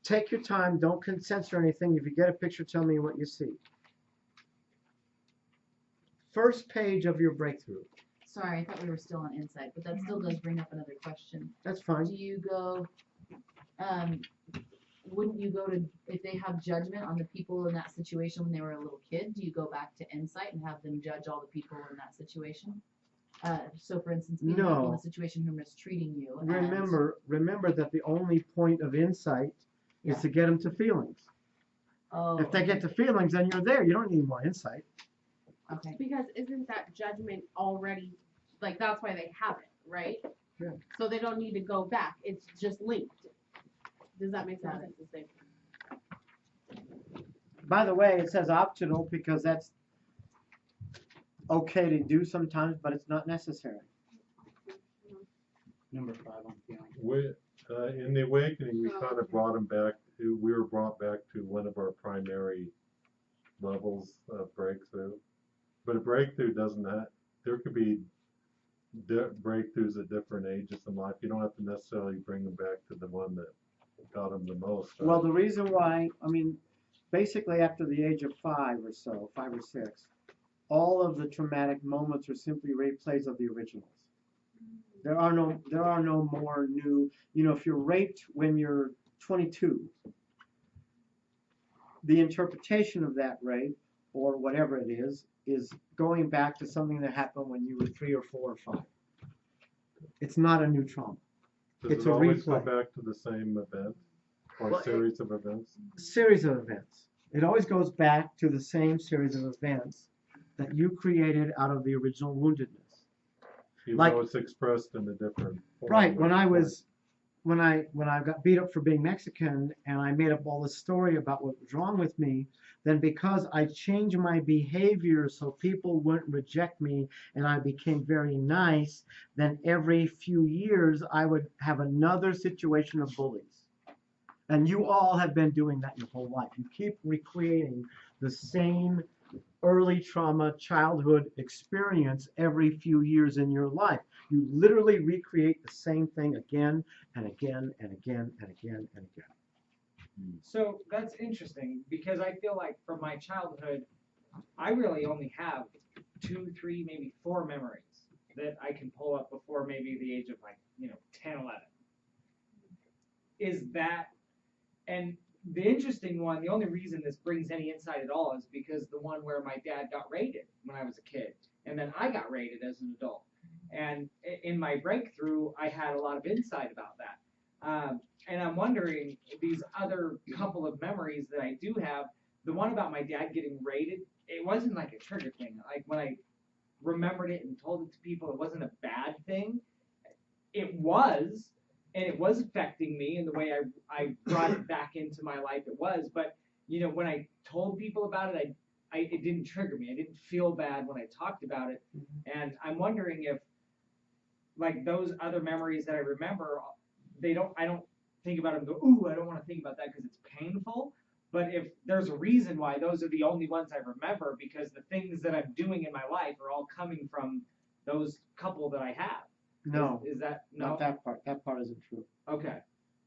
[SPEAKER 4] Take your time. Don't censor anything. If you get a picture, tell me what you see. First page of your breakthrough.
[SPEAKER 1] Sorry, I thought we were still on insight, but that still does bring up another question.
[SPEAKER 4] That's fine.
[SPEAKER 1] Do you go, wouldn't you go to, if they have judgment on the people in that situation when they were a little kid, do you go back to insight and have them judge all the people in that situation? So for instance, being in a situation who are mistreating you.
[SPEAKER 4] Remember that the only point of insight is to get them to feelings.
[SPEAKER 1] Oh.
[SPEAKER 4] If they get to feelings, then you're there. You don't need more insight.
[SPEAKER 1] Okay.
[SPEAKER 3] Because isn't that judgment already, like, that's why they have it, right?
[SPEAKER 4] Yeah.
[SPEAKER 3] So they don't need to go back. It's just linked. Does that make sense?
[SPEAKER 4] By the way, it says optional because that's okay to do sometimes, but it's not necessary.
[SPEAKER 10] Number 5 on feeling.
[SPEAKER 2] In the awakening, we kind of brought them back to, we were brought back to one of our primary levels of breakthrough. But a breakthrough doesn't have, there could be breakthroughs at different ages in life. You don't have to necessarily bring them back to the one that got them the most. Right?
[SPEAKER 4] Well, the reason why, I mean, basically after the age of 5 or so, 5 or 6, all of the traumatic moments are simply replays of the originals. There are no more new, if you're raped when you're 22, the interpretation of that rape or whatever it is going back to something that happened when you were 3 or 4 or 5. It's not a new trauma.
[SPEAKER 2] Does it always go back to the same event or series of events?
[SPEAKER 4] Series of events. It always goes back to the same series of events that you created out of the original woundedness.
[SPEAKER 2] Even though it's expressed in a different form.
[SPEAKER 4] Right. When I got beat up for being Mexican and I made up all this story about what was wrong with me, then because I changed my behavior so people wouldn't reject me and I became very nice, then every few years I would have another situation of bullies. And you all have been doing that your whole life. You keep recreating the same early trauma childhood experience every few years in your life. You literally recreate the same thing again and again and again and again and again.
[SPEAKER 5] So that's interesting because I feel like from my childhood, I really only have 2, 3, maybe 4 memories that I can pull up before maybe the age of 10, 11. Is that, and the interesting one, the only reason this brings any insight at all is because the one where my dad got raided when I was a kid, and then I got raided as an adult. And in my breakthrough, I had a lot of insight about that. And I'm wondering, these other couple of memories that I do have, the one about my dad getting raided, it wasn't like a trigger thing. Like when I remembered it and told it to people, it wasn't a bad thing. It was, and it was affecting me in the way I brought it back into my life. It was, but when I told people about it, it didn't trigger me. I didn't feel bad when I talked about it. And I'm wondering if, like those other memories that I remember, I don't think about them and go, ooh, I don't want to think about that because it's painful. But if there's a reason why those are the only ones I remember, because the things that I'm doing in my life are all coming from those couple that I have.
[SPEAKER 4] No.
[SPEAKER 5] Is that no?
[SPEAKER 4] Not that part. That part isn't true.
[SPEAKER 5] Okay.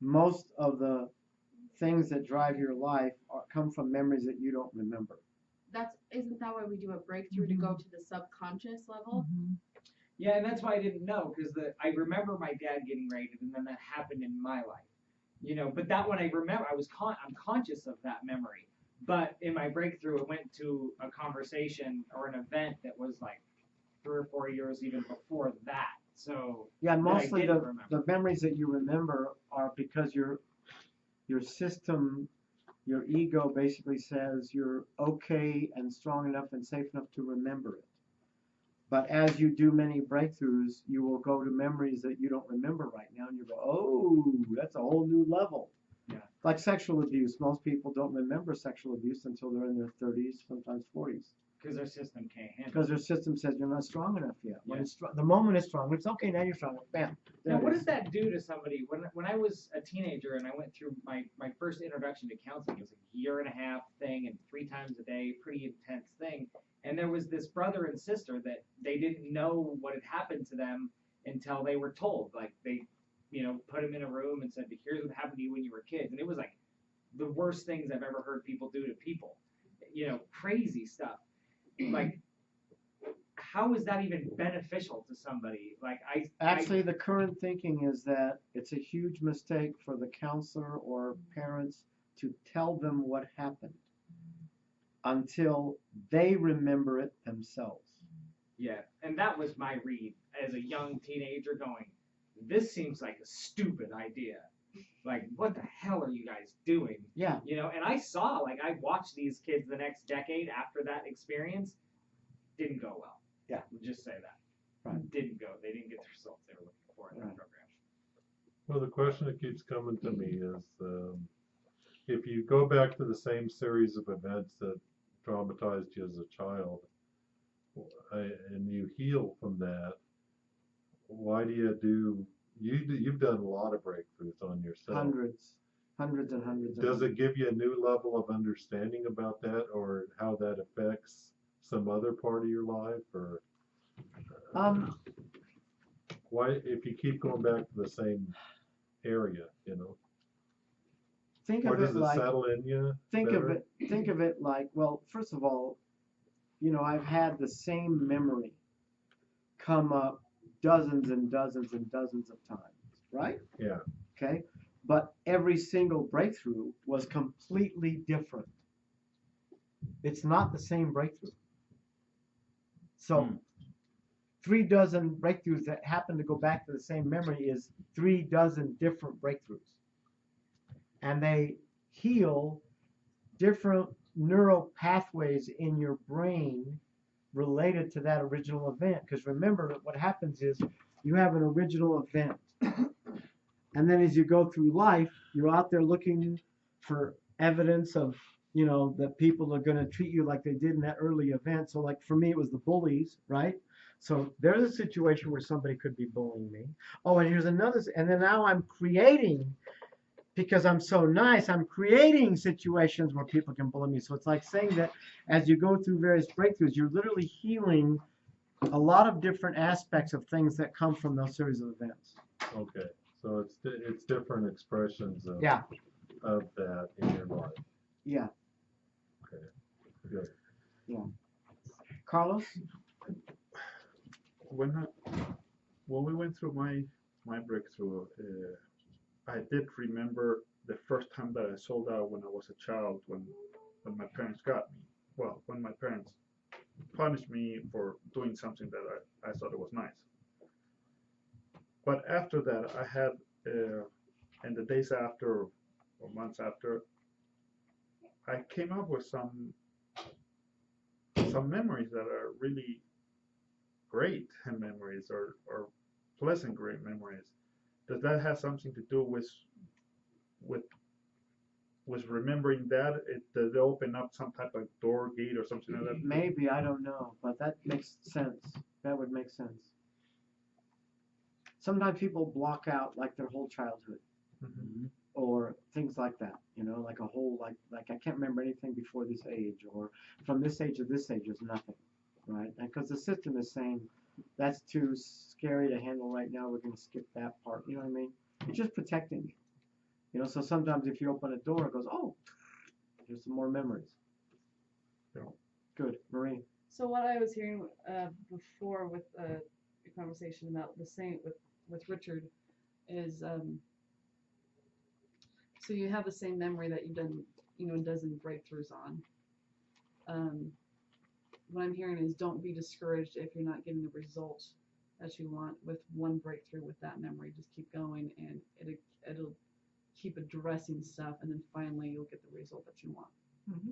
[SPEAKER 4] Most of the things that drive your life come from memories that you don't remember.
[SPEAKER 3] Isn't that why we do a breakthrough to go to the subconscious level?
[SPEAKER 5] Yeah, and that's why I didn't know, because I remember my dad getting raided, and then that happened in my life. But that one I remember, I'm conscious of that memory. But in my breakthrough, it went to a conversation or an event that was like 3 or 4 years even before that. So
[SPEAKER 4] yeah, mostly the memories that you remember are because your system, your ego basically says you're okay and strong enough and safe enough to remember it. But as you do many breakthroughs, you will go to memories that you don't remember right now, and you go, oh, that's a whole new level.
[SPEAKER 5] Yeah.
[SPEAKER 4] Like sexual abuse. Most people don't remember sexual abuse until they're in their 30s, sometimes 40s.
[SPEAKER 5] Because their system can't handle
[SPEAKER 4] because
[SPEAKER 5] it.
[SPEAKER 4] their system says you're not strong enough yet. When
[SPEAKER 5] Yeah.
[SPEAKER 4] it's the moment it's strong, it's okay. Now you're strong. Bam. There
[SPEAKER 5] Now,
[SPEAKER 4] it
[SPEAKER 5] what
[SPEAKER 4] is.
[SPEAKER 5] does that do to somebody? When I was a teenager and I went through my first introduction to counseling, it was a year and a half thing and 3 times a day, pretty intense thing. And there was this brother and sister that they didn't know what had happened to them until they were told. Like they, put them in a room and said, "Here's what happened to you when you were kids," and it was like the worst things I've ever heard people do to people. Crazy stuff. Like, how is that even beneficial to somebody? Like
[SPEAKER 4] Actually, the current thinking is that it's a huge mistake for the counselor or parents to tell them what happened until they remember it themselves.
[SPEAKER 5] Yeah, and that was my read as a young teenager going, this seems like a stupid idea. Like, what the hell are you guys doing?
[SPEAKER 4] Yeah.
[SPEAKER 5] And I saw, I watched these kids the next decade after that experience, didn't go well.
[SPEAKER 4] Yeah.
[SPEAKER 5] We'll just say that.
[SPEAKER 4] Right.
[SPEAKER 5] Didn't go. They didn't get the results they were looking for in that program.
[SPEAKER 2] Well, the question that keeps coming to me is, if you go back to the same series of events that traumatized you as a child, and you heal from that, why do you've done a lot of breakthroughs on yourself.
[SPEAKER 4] Hundreds and hundreds.
[SPEAKER 2] Does it give you a new level of understanding about that, or how that affects some other part of your life, or why, if you keep going back to the same area,
[SPEAKER 4] Think
[SPEAKER 2] or
[SPEAKER 4] of
[SPEAKER 2] does
[SPEAKER 4] it
[SPEAKER 2] it
[SPEAKER 4] like,
[SPEAKER 2] settle in you?
[SPEAKER 4] think
[SPEAKER 2] better?
[SPEAKER 4] of it like, well, first of all, I've had the same memory come up dozens and dozens and dozens of times, right?
[SPEAKER 2] Yeah.
[SPEAKER 4] Okay? But every single breakthrough was completely different. It's not the same breakthrough. So 3 dozen breakthroughs that happen to go back to the same memory is 3 dozen different breakthroughs. And they heal different neural pathways in your brain related to that original event. Because remember, what happens is you have an original event. And then as you go through life, you're out there looking for evidence of, that people are going to treat you like they did in that early event. So like for me, it was the bullies, right? So there's a situation where somebody could be bullying me. Oh, and here's another, and then now I'm creating, because I'm so nice, I'm creating situations where people can bully me. So it's like saying that as you go through various breakthroughs, you're literally healing a lot of different aspects of things that come from those series of events.
[SPEAKER 2] Okay, so it's different expressions of of that in your life.
[SPEAKER 4] Yeah.
[SPEAKER 2] Okay, good.
[SPEAKER 4] Yeah. Carlos?
[SPEAKER 12] When we went through my breakthrough, I did remember the first time that I sold out when I was a child, when my parents got me. Well, when my parents punished me for doing something that I thought it was nice. But after that, I had, in the days after or months after, I came up with some memories that are really great memories or pleasant great memories. Does that have something to do with remembering that? Does it open up some type of door, gate, or something like that?
[SPEAKER 4] Maybe, I don't know, but that makes sense. That would make sense. Sometimes people block out like their whole childhood, or things like that. Like a whole like I can't remember anything before this age, or from this age to this age is nothing, right? And because the system is saying that's too scary to handle right now, we're going to skip that part. You know what I mean? It's just protecting you. So sometimes if you open a door, it goes, oh, here's some more memories. Good, Marie.
[SPEAKER 1] So what I was hearing before with the conversation about the same with Richard is so you have the same memory that you've done a dozen breakthroughs on. What I'm hearing is don't be discouraged if you're not getting the result that you want with one breakthrough with that memory. Just keep going, and it'll keep addressing stuff, and then finally you'll get the result that you want.
[SPEAKER 4] Mm-hmm.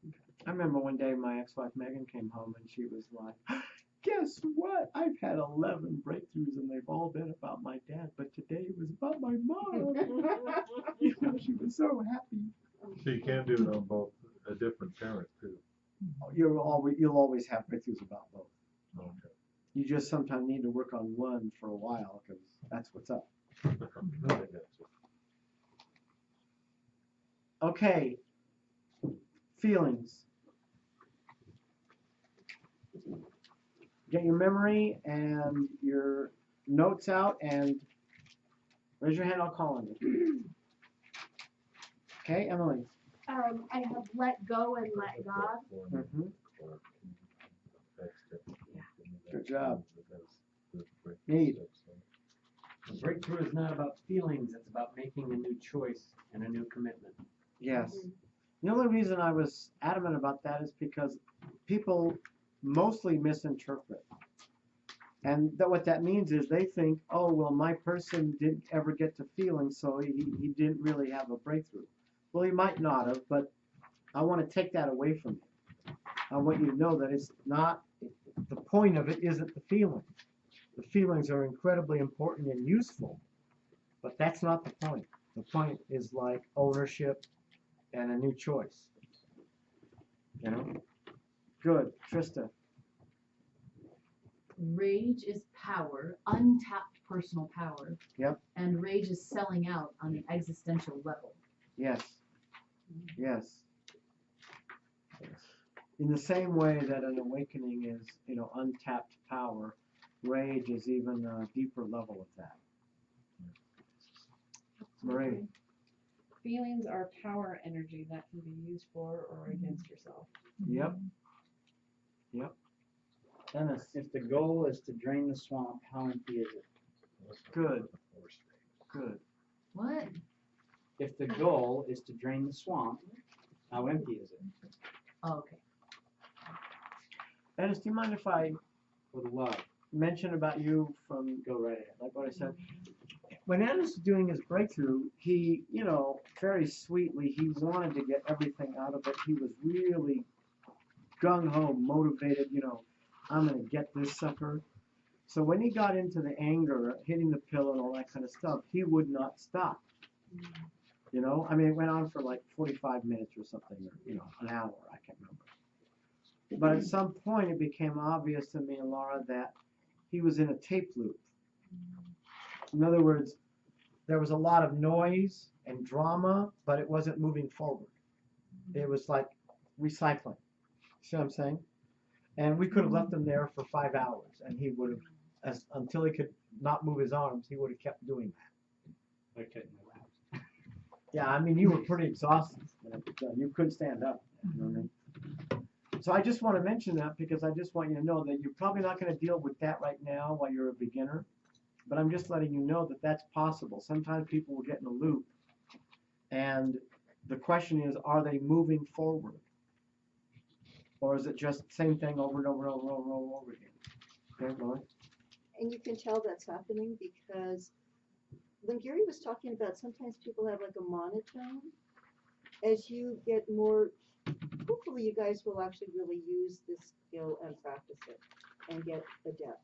[SPEAKER 4] Okay. I remember one day my ex-wife Megan came home and she was like, guess what? I've had 11 breakthroughs and they've all been about my dad, but today it was about my mom. She was so happy.
[SPEAKER 2] So you can do it on both a different parent too.
[SPEAKER 4] you'll always have breakthroughs about both.
[SPEAKER 2] Okay.
[SPEAKER 4] You just sometimes need to work on one for a while because that's what's up.
[SPEAKER 2] I got you.
[SPEAKER 4] Okay, feelings. Get your memory and your notes out and raise your hand, I'll call on you. Okay, Emily.
[SPEAKER 3] I have let go and let God.
[SPEAKER 4] Mhm. Good job. Neat. A breakthrough is not about feelings, it's about making a new choice and a new commitment. Yes. The only reason I was adamant about that is because people mostly misinterpret. And what that means is they think, oh, well, my person didn't ever get to feelings, so he didn't really have a breakthrough. Well, he might not have, but I want to take that away from you. I want you to know that it's not, the point of it isn't the feelings. The feelings are incredibly important and useful, but that's not the point. The point is like ownership and a new choice. You know? Good. Trista.
[SPEAKER 1] Rage is power, untapped personal power.
[SPEAKER 4] Yep.
[SPEAKER 1] And rage is selling out on the existential level.
[SPEAKER 4] Yes. Yes. In the same way that an awakening is, untapped power, rage is even a deeper level of that. Marie.
[SPEAKER 13] Feelings are power energy that can be used for or against yourself.
[SPEAKER 4] Yep. Yep. Dennis.
[SPEAKER 10] If the goal is to drain the swamp, how empty is it?
[SPEAKER 4] Good. Good.
[SPEAKER 1] What?
[SPEAKER 10] If the goal is to drain the swamp, how empty is it?
[SPEAKER 1] Oh, okay.
[SPEAKER 4] Dennis, do you mind if I
[SPEAKER 10] With love.
[SPEAKER 4] mention about you from
[SPEAKER 10] Go right ahead.
[SPEAKER 4] like what I said? When Dennis was doing his breakthrough, he, very sweetly, he wanted to get everything out of it. He was really gung-ho, motivated, I'm going to get this sucker. So when he got into the anger, hitting the pill and all that kind of stuff, he would not stop. It went on for like 45 minutes or something, or, an hour, I can't remember. But at some point, it became obvious to me and Laura that he was in a tape loop. In other words, there was a lot of noise and drama, but it wasn't moving forward. It was like recycling. See what I'm saying? And we could have left him there for 5 hours, and he would have, until he could not move his arms, he would have kept doing that.
[SPEAKER 10] Okay.
[SPEAKER 4] Yeah, you were pretty exhausted. You couldn't stand up. You know what I mean? So I just want to mention that because I just want you to know that you're probably not going to deal with that right now while you're a beginner. But I'm just letting you know that that's possible. Sometimes people will get in a loop. And the question is, are they moving forward? Or is it just the same thing over and over and over and over and over again? Okay, Lauren?
[SPEAKER 11] And you can tell that's happening because when Gary was talking about sometimes people have like a monotone, as you get more, hopefully you guys will actually really use this skill and practice it and get adept.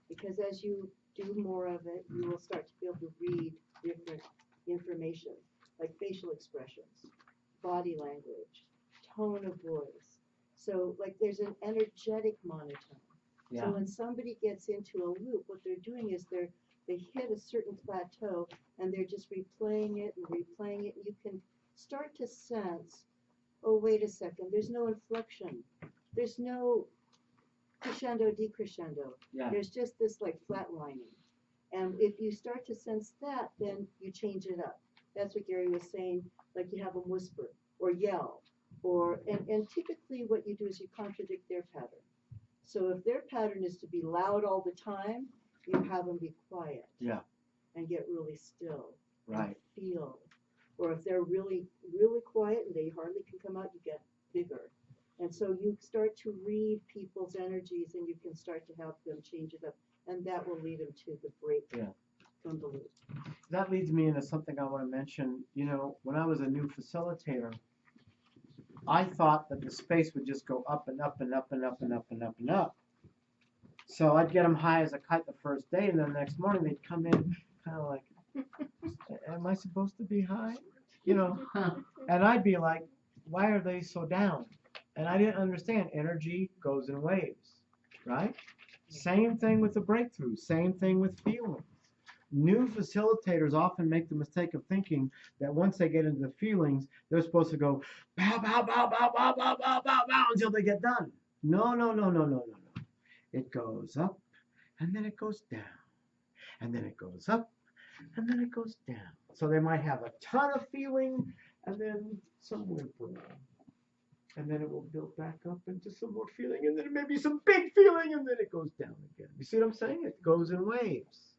[SPEAKER 11] Because as you do more of it, you will start to be able to read different information, like facial expressions, body language, tone of voice. So like there's an energetic monotone.
[SPEAKER 4] Yeah.
[SPEAKER 11] So when somebody gets into a loop, what they're doing is they hit a certain plateau and they're just replaying it and replaying it. You can start to sense, oh, wait a second, there's no inflection. There's no crescendo, decrescendo.
[SPEAKER 4] Yeah.
[SPEAKER 11] There's just this like flatlining. And if you start to sense that, then you change it up. That's what Gary was saying, like you have them whisper or yell. And typically what you do is you contradict their pattern. So if their pattern is to be loud all the time, you have them be quiet.
[SPEAKER 4] Yeah.
[SPEAKER 11] And get really still.
[SPEAKER 4] Right.
[SPEAKER 11] And feel. Or if they're really, really quiet and they hardly can come out, you get bigger. And so you start to read people's energies and you can start to help them change it up. And that will lead them to the break from the loop.
[SPEAKER 4] That leads me into something I want to mention. When I was a new facilitator, I thought that the space would just go up and up and up and up and up and up and up. So I'd get them high as a kite the first day, and then the next morning they'd come in kind of like, am I supposed to be high? And I'd be like, why are they so down? And I didn't understand. Energy goes in waves, right? Same thing with the breakthrough. Same thing with feelings. New facilitators often make the mistake of thinking that once they get into the feelings, they're supposed to go bow, bow, bow, bow, bow, bow, bow, bow, bow until they get done. No, no, no, no, no, no, no. It goes up and then it goes down. And then it goes up and then it goes down. So they might have a ton of feeling and then some whimpering. And then it will build back up into some more feeling, and then it may be some big feeling, and then it goes down again. You see what I'm saying? It goes in waves.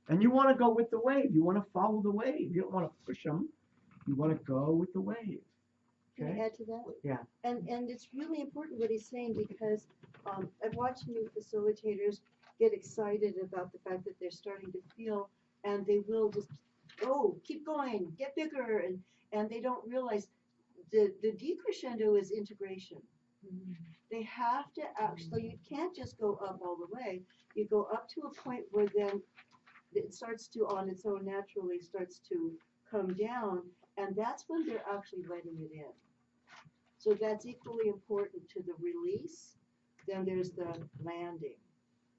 [SPEAKER 4] And you want to go with the wave. You want to follow the wave. You don't want to push them. You want to go with the wave.
[SPEAKER 11] Can I
[SPEAKER 4] Okay?
[SPEAKER 11] add to that?
[SPEAKER 4] Yeah.
[SPEAKER 11] And it's really important what he's saying because I've watched new facilitators get excited about the fact that they're starting to feel, and they will just keep going, get bigger, and they don't realize the decrescendo is integration. They have to actually, you can't just go up all the way. You go up to a point where then it starts to, on its own, naturally starts to come down, and that's when they're actually letting it in. So that's equally important to the release. Then there's the landing.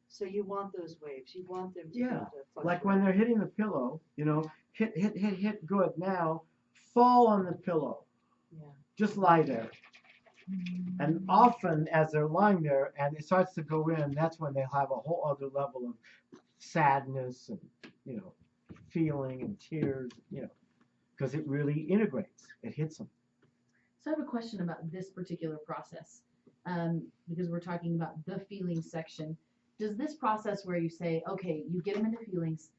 [SPEAKER 11] So you want those waves. You want them to be able to fluctuate.
[SPEAKER 4] Like when they're hitting the pillow, you know, hit, hit, hit, hit, good. Now, fall on the pillow.
[SPEAKER 1] Yeah.
[SPEAKER 4] Just lie there. And often, as they're lying there and it starts to go in, that's when they'll have a whole other level of sadness and, you know, feeling and tears, you know, because it really integrates. It hits them.
[SPEAKER 1] So I have a question about this particular process, because we're talking about the feelings section. Does this process where you say, okay, you get them into feelings,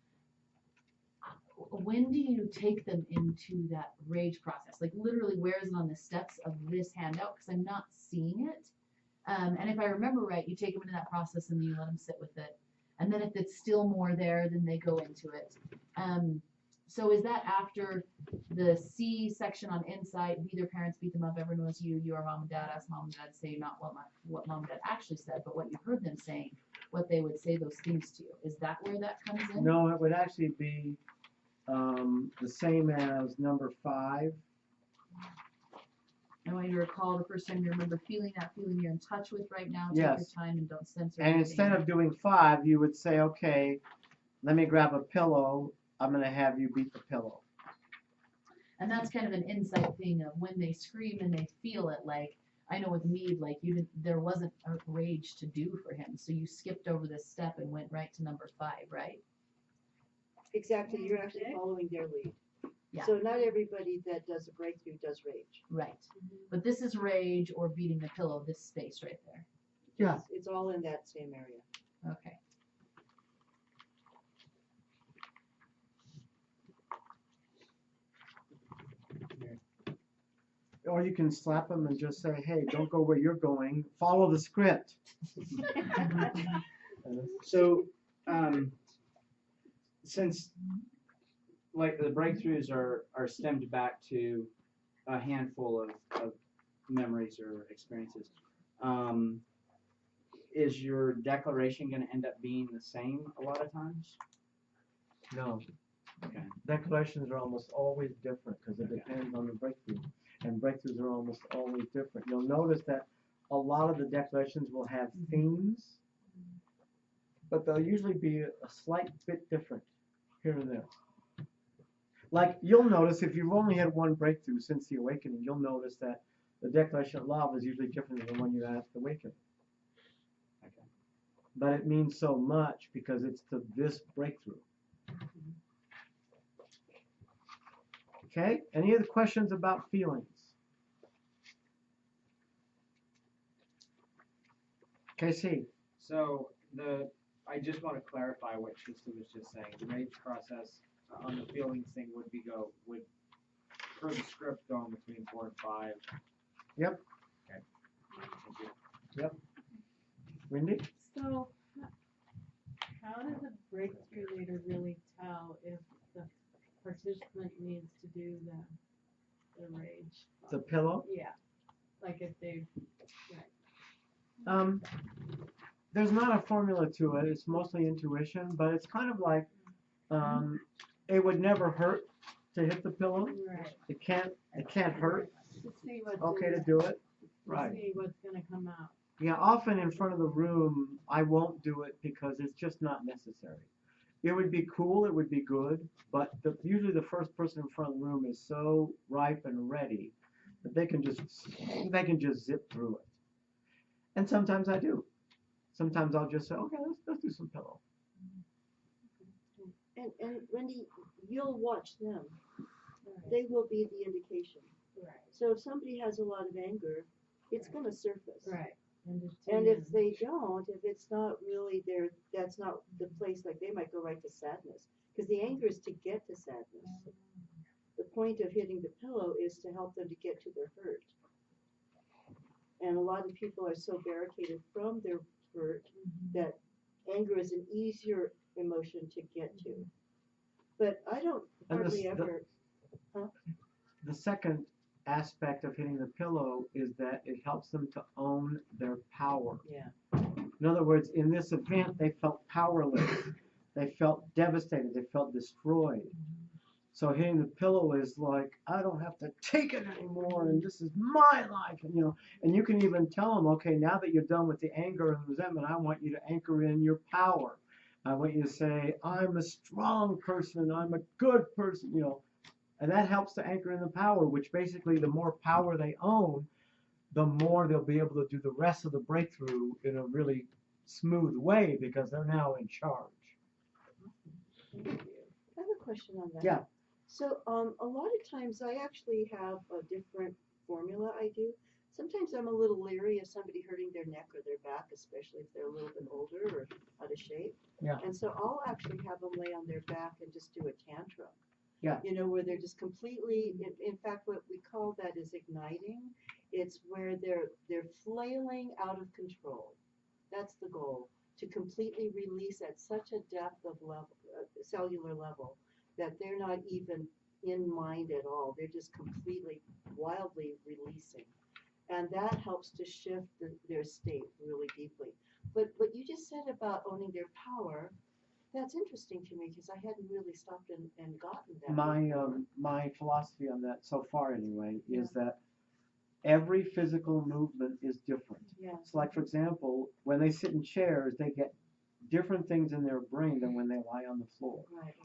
[SPEAKER 1] when do you take them into that rage process? Like literally, where is it on the steps of this handout? Because I'm not seeing it. And if I remember right, you take them into that process and then you let them sit with it. And then if it's still more there, then they go into it. So is that after the C section on insight, be their parents, beat them up, everyone knows you, you are mom and dad, ask mom and dad to say not what mom and dad actually said, but what you heard them saying, what they would say those things to you. Is that where that comes in?
[SPEAKER 4] No, it would actually be the same as number 5.
[SPEAKER 1] I want you to recall the first time you remember feeling that feeling you're in touch with right now. Take
[SPEAKER 4] Yes.
[SPEAKER 1] your time and don't censor
[SPEAKER 4] And
[SPEAKER 1] anything.
[SPEAKER 4] instead of doing 5, you would say, okay, let me grab a pillow. I'm going to have you beat the pillow.
[SPEAKER 1] And that's kind of an insight thing of when they scream and they feel it. Like I know with me, like there wasn't a rage to do for him, so you skipped over this step and went right to number 5, right?
[SPEAKER 11] Exactly, you're actually following their lead.
[SPEAKER 1] Yeah.
[SPEAKER 11] So not everybody that does a breakthrough does rage.
[SPEAKER 1] Right. But this is rage or beating the pillow. This space right there.
[SPEAKER 4] Yeah.
[SPEAKER 11] It's all in that same area.
[SPEAKER 1] Okay.
[SPEAKER 4] Or you can slap them and just say, hey, don't go where you're going. Follow the script.
[SPEAKER 10] So, since like the breakthroughs are stemmed back to a handful of memories or experiences, is your declaration going to end up being the same a lot of times?
[SPEAKER 4] No.
[SPEAKER 10] Okay.
[SPEAKER 4] Declarations are almost always different because it depends on the breakthrough. And breakthroughs are almost always different. You'll notice that a lot of the declarations will have themes, but they'll usually be a slight bit different here and there. Like you'll notice if you've only had one breakthrough since the awakening, you'll notice that the declaration of love is usually different than the one you had at the awakening.
[SPEAKER 10] Okay.
[SPEAKER 4] But it means so much because it's to this breakthrough. Okay, any other questions about feelings? KC.
[SPEAKER 5] So I just want to clarify what Trista was just saying. The rage process on the feelings thing would per the script going between 4 and 5.
[SPEAKER 4] Yep.
[SPEAKER 5] Okay. Thank you.
[SPEAKER 4] Yep. Wendy?
[SPEAKER 13] So, how does a breakthrough leader really tell if the participant needs to do the rage?
[SPEAKER 4] The pillow?
[SPEAKER 13] Yeah. Like if they,
[SPEAKER 4] There's not a formula to it. It's mostly intuition, but it's kind of like it would never hurt to hit the pillow.
[SPEAKER 13] right.
[SPEAKER 4] It can't hurt.
[SPEAKER 11] To see what
[SPEAKER 4] Okay to do it. Right.
[SPEAKER 13] see what's gonna come out.
[SPEAKER 4] Yeah, often in front of the room, I won't do it because it's just not necessary. It would be cool, it would be good, but usually the first person in front of the room is so ripe and ready that they can just zip through it. And sometimes I do. Sometimes I'll just say, okay, let's do some pillow.
[SPEAKER 11] And Wendy, you'll watch them. They will be the indication.
[SPEAKER 13] Right.
[SPEAKER 11] So if somebody has a lot of anger, it's going to surface.
[SPEAKER 13] Right.
[SPEAKER 11] And if they don't, if it's not really there, that's not the place, like they might go right to sadness. Because the anger is to get to sadness. The point of hitting the pillow is to help them to get to their hurt. And a lot of people are so barricaded from their hurt that anger is an easier emotion to get to. But I don't hardly ever.
[SPEAKER 4] The second aspect of hitting the pillow is that it helps them to own their power.
[SPEAKER 11] Yeah.
[SPEAKER 4] In other words, in this event, they felt powerless. They felt devastated. They felt destroyed. So hitting the pillow is like, I don't have to take it anymore, and this is my life, and and you can even tell them, okay, now that you're done with the anger and resentment, I want you to anchor in your power. I want you to say, I'm a strong person, I'm a good person, and that helps to anchor in the power, which basically the more power they own, the more they'll be able to do the rest of the breakthrough in a really smooth way because they're now in charge.
[SPEAKER 11] I have a question on that.
[SPEAKER 4] Yeah.
[SPEAKER 11] So a lot of times I actually have a different formula I do. Sometimes I'm a little leery of somebody hurting their neck or their back, especially if they're a little bit older or out of shape.
[SPEAKER 4] Yeah.
[SPEAKER 11] And so I'll actually have them lay on their back and just do a tantrum.
[SPEAKER 4] Yeah.
[SPEAKER 11] Where they're just completely, in fact, what we call that is igniting. It's where they're flailing out of control. That's the goal, to completely release at such a depth of level, cellular level, that they're not even in mind at all. They're just completely, wildly releasing. And that helps to shift their state really deeply. But what you just said about owning their power, that's interesting to me because I hadn't really stopped and gotten that.
[SPEAKER 4] My philosophy on that so far anyway is that every physical movement is different.
[SPEAKER 11] Yeah.
[SPEAKER 4] So like, for example, when they sit in chairs, they get different things in their brain than when they lie on the floor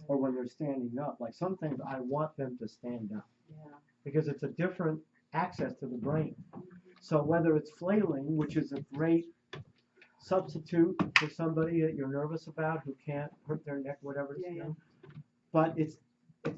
[SPEAKER 4] or when they're standing up. Like some things I want them to stand up because it's a different access to the brain. So whether it's flailing, which is a great substitute for somebody that you're nervous about who can't hurt their neck, whatever it's but it's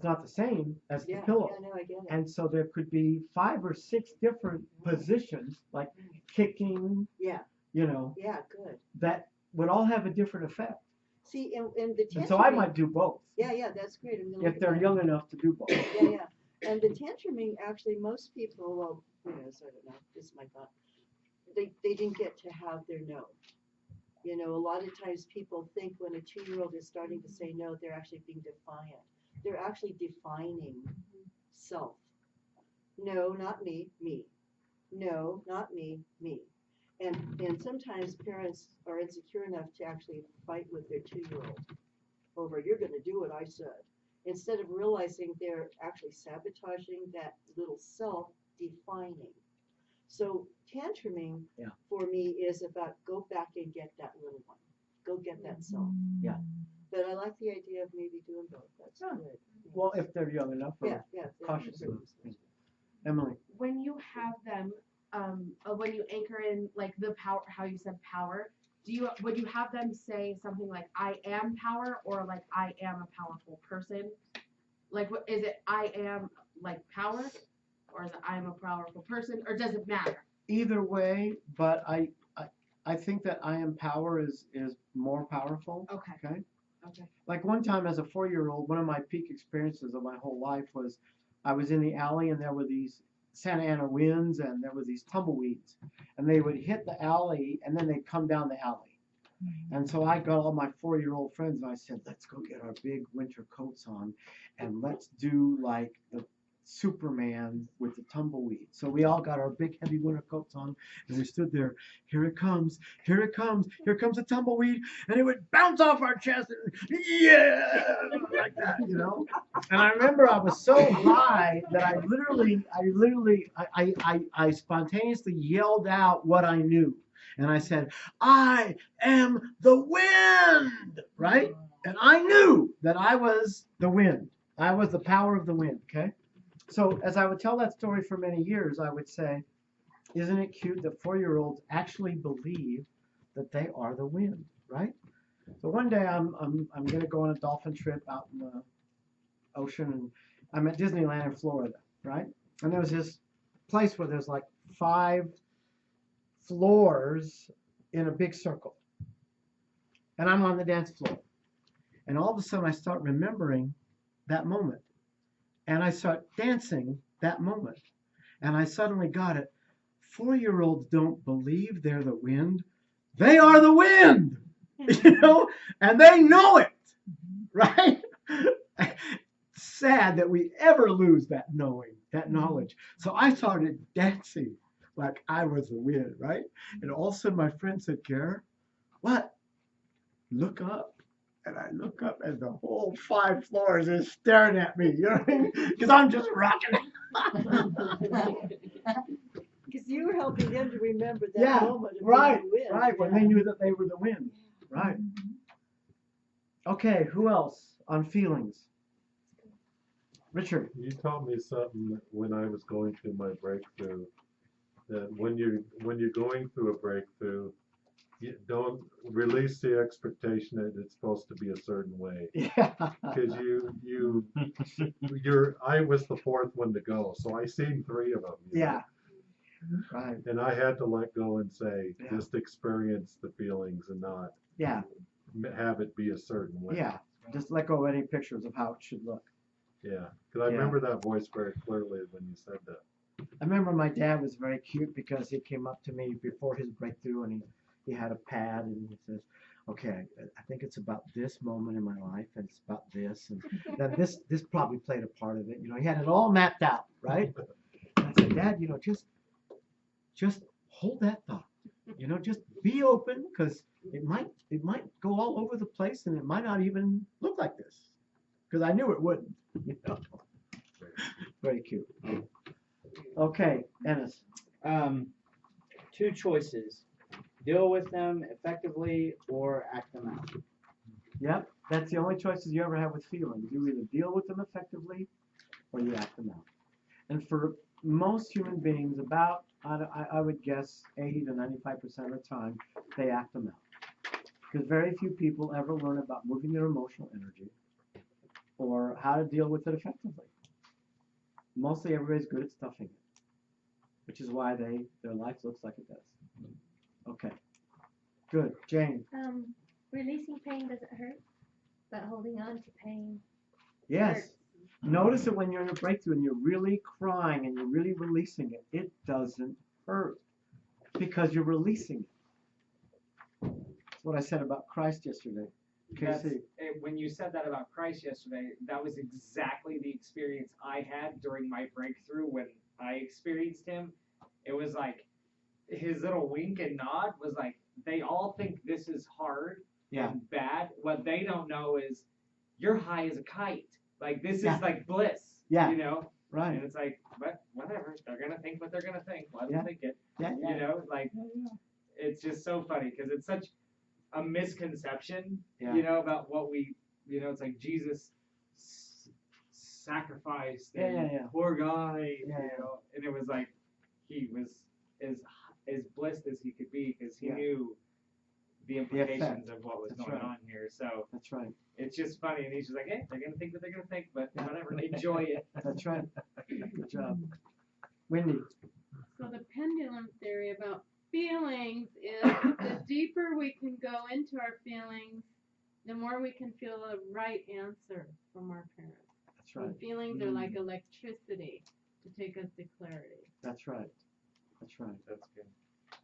[SPEAKER 4] not the same as the pillow.
[SPEAKER 11] Yeah, no, I get it.
[SPEAKER 4] And so there could be 5 or 6 different positions, like kicking,
[SPEAKER 11] Yeah, good.
[SPEAKER 4] that would all have a different effect.
[SPEAKER 11] See, and the
[SPEAKER 4] And so I might do both.
[SPEAKER 11] Yeah, that's great.
[SPEAKER 4] If they're young enough to do both.
[SPEAKER 11] Yeah. And the tantruming, actually, most people, well, I don't know, this is my thought, they didn't get to have their no. A lot of times people think when a 2-year-old is starting to say no, they're actually being defiant. They're actually defining self. No, not me, me. No, not me, me. And sometimes parents are insecure enough to actually fight with their 2-year-old over, you're going to do what I said. Instead of realizing they're actually sabotaging that little self-defining. So tantruming for me is about go back and get that little one. Go get that self.
[SPEAKER 4] Yeah.
[SPEAKER 11] But I like the idea of maybe doing both. That's good.
[SPEAKER 4] Well, if they're young enough or cautious enough. Emily.
[SPEAKER 3] When you have them, when you anchor in like the power, how you said power, would you have them say something like I am power or like I am a powerful person? Like what is it, I am like power, or is it I am a powerful person, or does it matter?
[SPEAKER 4] Either way, but I think that I am power is more powerful.
[SPEAKER 3] Okay.
[SPEAKER 4] Like one time as a 4-year-old, one of my peak experiences of my whole life was I was in the alley and there were these Santa Ana winds and there were these tumbleweeds and they would hit the alley and then they'd come down the alley. And so I got all my 4-year-old friends and I said, let's go get our big winter coats on and let's do like Superman with the tumbleweed. So we all got our big heavy winter coats on and we stood there. Here it comes, here it comes, here comes a tumbleweed, and it would bounce off our chest and yeah, like that, you know. And I remember I was so high that I spontaneously yelled out what I knew. And I said, I am the wind, right? And I knew that I was the wind. I was the power of the wind, okay? So as I would tell that story for many years, I would say, isn't it cute that 4-year-olds actually believe that they are the wind, right? So one day I'm going to go on a dolphin trip out in the ocean, and I'm at Disneyland in Florida, right? And there was this place where there's like 5 floors in a big circle. And I'm on the dance floor. And all of a sudden I start remembering that moment. And I start dancing that moment. And I suddenly got it. 4-year-olds don't believe they're the wind. They are the wind, you know, and they know it, right? Sad that we ever lose that knowing, that knowledge. So I started dancing like I was the wind, right? And all of a sudden my friend said, Gare, what? Look up. And I look up and the whole 5 floors is staring at me, you know what I mean? Because I'm just rocking it.
[SPEAKER 11] Because you were helping them to remember that moment of
[SPEAKER 4] right,
[SPEAKER 11] being the wind.
[SPEAKER 4] right, when they knew that they were the wind, right. Okay, who else on feelings? Richard.
[SPEAKER 2] You taught me something when I was going through my breakthrough, that when you're going through a breakthrough, you don't release the expectation that it's supposed to be a certain way.
[SPEAKER 4] Yeah.
[SPEAKER 2] Because I was the 4th one to go, so I seen 3 of them.
[SPEAKER 4] Yeah. Right.
[SPEAKER 2] And I had to let go and say, just experience the feelings and not have it be a certain way.
[SPEAKER 4] Yeah. Just let go of any pictures of how it should look.
[SPEAKER 2] Yeah. Because I remember that voice very clearly when you said that.
[SPEAKER 4] I remember my dad was very cute because he came up to me before his breakthrough and he had a pad and he says, okay, I think it's about this moment in my life and it's about this and that this probably played a part of it. You know, he had it all mapped out, right? And I said, Dad, you know, just hold that thought. You know, just be open because it might go all over the place and it might not even look like this. Because I knew it wouldn't. You know? Very cute. Okay, Ennis.
[SPEAKER 10] 2 choices. Deal with them effectively or act them out.
[SPEAKER 4] Yep, that's the only choices you ever have with feelings. You either deal with them effectively or you act them out. And for most human beings, about, I would guess, 80 to 95% of the time, they act them out. Because very few people ever learn about moving their emotional energy or how to deal with it effectively. Mostly everybody's good at stuffing it, which is why their life looks like it does. Okay, good. Jane.
[SPEAKER 7] Releasing pain doesn't hurt, but holding on to pain
[SPEAKER 4] Yes.
[SPEAKER 7] hurts.
[SPEAKER 4] Notice that when you're in a breakthrough and you're really crying and you're really releasing it, it doesn't hurt because you're releasing it. That's what I said about Christ yesterday.
[SPEAKER 5] When you said that about Christ yesterday, that was exactly the experience I had during my breakthrough when I experienced him. It was like his little wink and nod was like, they all think this is hard and bad. What they don't know is you're high as a kite. Like, this is like bliss, you know?
[SPEAKER 4] Right.
[SPEAKER 5] And it's like, but whatever. They're going to think what they're going to think. Let them think it. You know, like, it's just so funny because it's such a misconception, you know, about what we, you know, it's like Jesus sacrificed and poor guy, you know, and it was like he was as blessed as he could be because he knew the implications of what was going on here. So
[SPEAKER 4] that's right.
[SPEAKER 5] It's just funny, and he's just like, hey, they're gonna think what they're gonna think, but whatever, enjoy it.
[SPEAKER 4] That's right. Good job, Wendy.
[SPEAKER 13] So the pendulum theory about feelings is the deeper we can go into our feelings, the more we can feel the right answer from our parents.
[SPEAKER 4] That's right.
[SPEAKER 13] And feelings are like electricity to take us to clarity.
[SPEAKER 4] That's right. That's right.
[SPEAKER 2] That's good.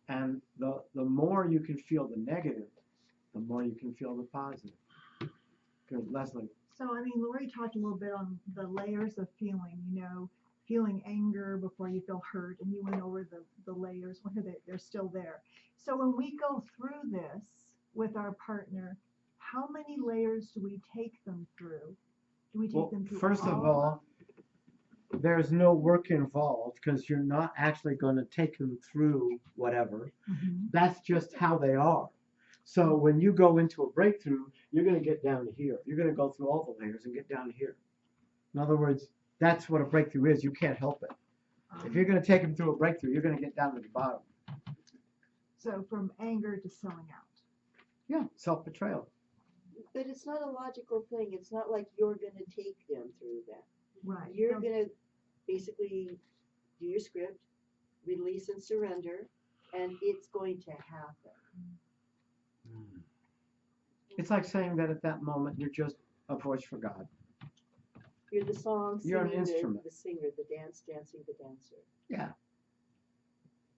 [SPEAKER 4] And the more you can feel the negative, the more you can feel the positive. Good, Leslie.
[SPEAKER 8] So, I mean, Lori talked a little bit on the layers of feeling, you know,
[SPEAKER 14] healing anger before you feel hurt, and you went over the layers where they're still there. So when we go through this with our partner, how many layers do we take them through? Do we take them through
[SPEAKER 4] First of
[SPEAKER 14] all
[SPEAKER 4] all, there's no work involved because you're not actually going to take them through whatever. That's just how they are. So when you go into a breakthrough, you're going to get down to here. You're going to go through all the layers and get down to here. In other words, that's what a breakthrough is. You can't help it. If you're going to take them through a breakthrough, you're going to get down to the bottom.
[SPEAKER 14] So from anger to selling out.
[SPEAKER 4] Yeah, self-betrayal.
[SPEAKER 11] But it's not a logical thing. It's not like you're going to take them through that.
[SPEAKER 14] Right.
[SPEAKER 11] You're going to basically do your script, release and surrender, and it's going to happen.
[SPEAKER 4] It's like saying that at that moment, you're just a voice for God.
[SPEAKER 11] You're the song
[SPEAKER 4] You're an
[SPEAKER 11] singing,
[SPEAKER 4] instrument.
[SPEAKER 11] the singer, the dance dancing, the dancer.
[SPEAKER 4] Yeah.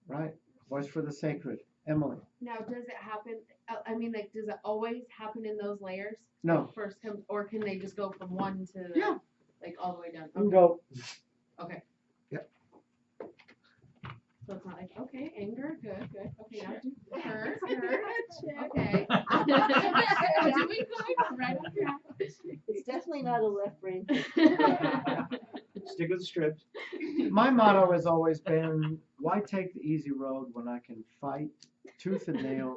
[SPEAKER 4] Right. Voice for the sacred. Emily.
[SPEAKER 3] Now, does it happen? I mean, like, does it always happen in those layers?
[SPEAKER 4] No.
[SPEAKER 3] Like first comes, or can they just go from one to like all the way down?
[SPEAKER 4] You can go.
[SPEAKER 3] Okay.
[SPEAKER 4] Yep.
[SPEAKER 3] So it's not like, okay, anger, good. Okay, now do hurt. Okay. Doing good. Right on track.
[SPEAKER 11] It's definitely not a left brain.
[SPEAKER 10] Stick with the script.
[SPEAKER 4] My motto has always been, why take the easy road when I can fight tooth and nail,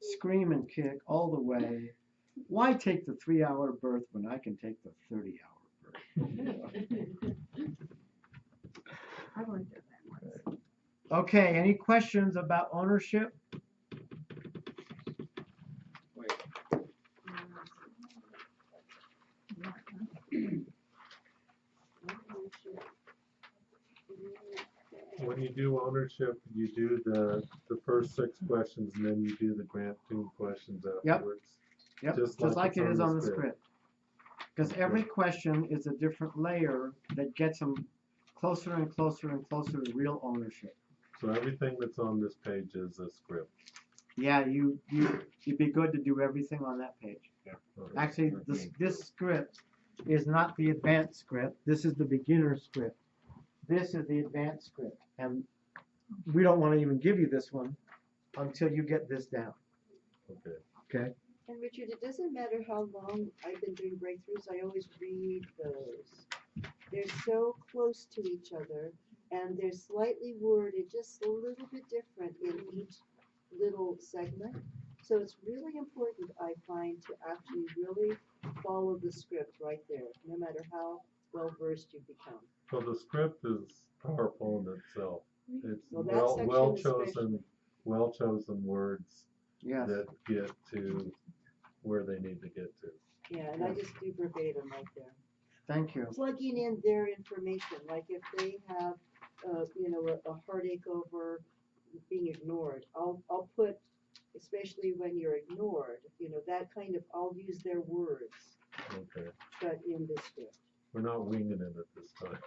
[SPEAKER 4] scream and kick all the way? Why take the 3-hour birth when I can take the 30-hour birth?
[SPEAKER 14] I've already done that once.
[SPEAKER 4] Okay, any questions about ownership?
[SPEAKER 2] When you do ownership, you do the first 6 questions, and then you do the granting questions afterwards.
[SPEAKER 4] Yep, just like it is on the script. Because every question is a different layer that gets them closer and closer and closer to real ownership.
[SPEAKER 2] So everything that's on this page is a script.
[SPEAKER 4] Yeah, it'd be good to do everything on that page.
[SPEAKER 2] Yeah.
[SPEAKER 4] Actually, this script is not the advanced script. This is the beginner script. This is the advanced script. And we don't want to even give you this one until you get this down.
[SPEAKER 2] Okay.
[SPEAKER 4] Okay?
[SPEAKER 11] And Richard, it doesn't matter how long I've been doing breakthroughs, I always read those. They're so close to each other, and they're slightly worded just a little bit different in each little segment. So it's really important, I find, to actually really follow the script right there, no matter how well versed you become.
[SPEAKER 2] So the script is powerful in itself. It's
[SPEAKER 11] Well,
[SPEAKER 2] well chosen words
[SPEAKER 4] Yes.
[SPEAKER 2] that get to where they need to get to.
[SPEAKER 11] Yeah, and I just do verbatim right there.
[SPEAKER 4] Thank you.
[SPEAKER 11] Plugging in their information, like if they have, a heartache over being ignored, I'll put, especially when you're ignored, that kind of, I'll use their words,
[SPEAKER 2] Okay.
[SPEAKER 11] but in the script.
[SPEAKER 2] We're not winging it at this time.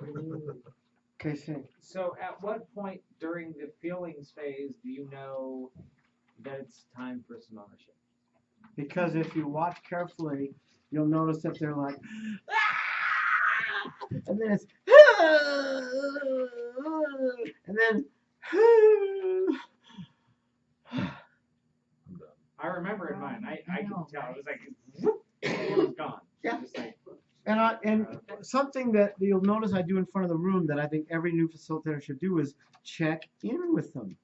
[SPEAKER 4] Casey.
[SPEAKER 5] So at what point during the feelings phase do you know that it's time for some ownership?
[SPEAKER 4] Because if you watch carefully, you'll notice that they're like, ah! And then it's, ah! And then,
[SPEAKER 2] I'm done.
[SPEAKER 5] I remember in mine, I could tell. It was like, whoop, it was gone.
[SPEAKER 4] Yeah.
[SPEAKER 5] Just like,
[SPEAKER 4] and something that you'll notice I do in front of the room that I think every new facilitator should do is check in with them.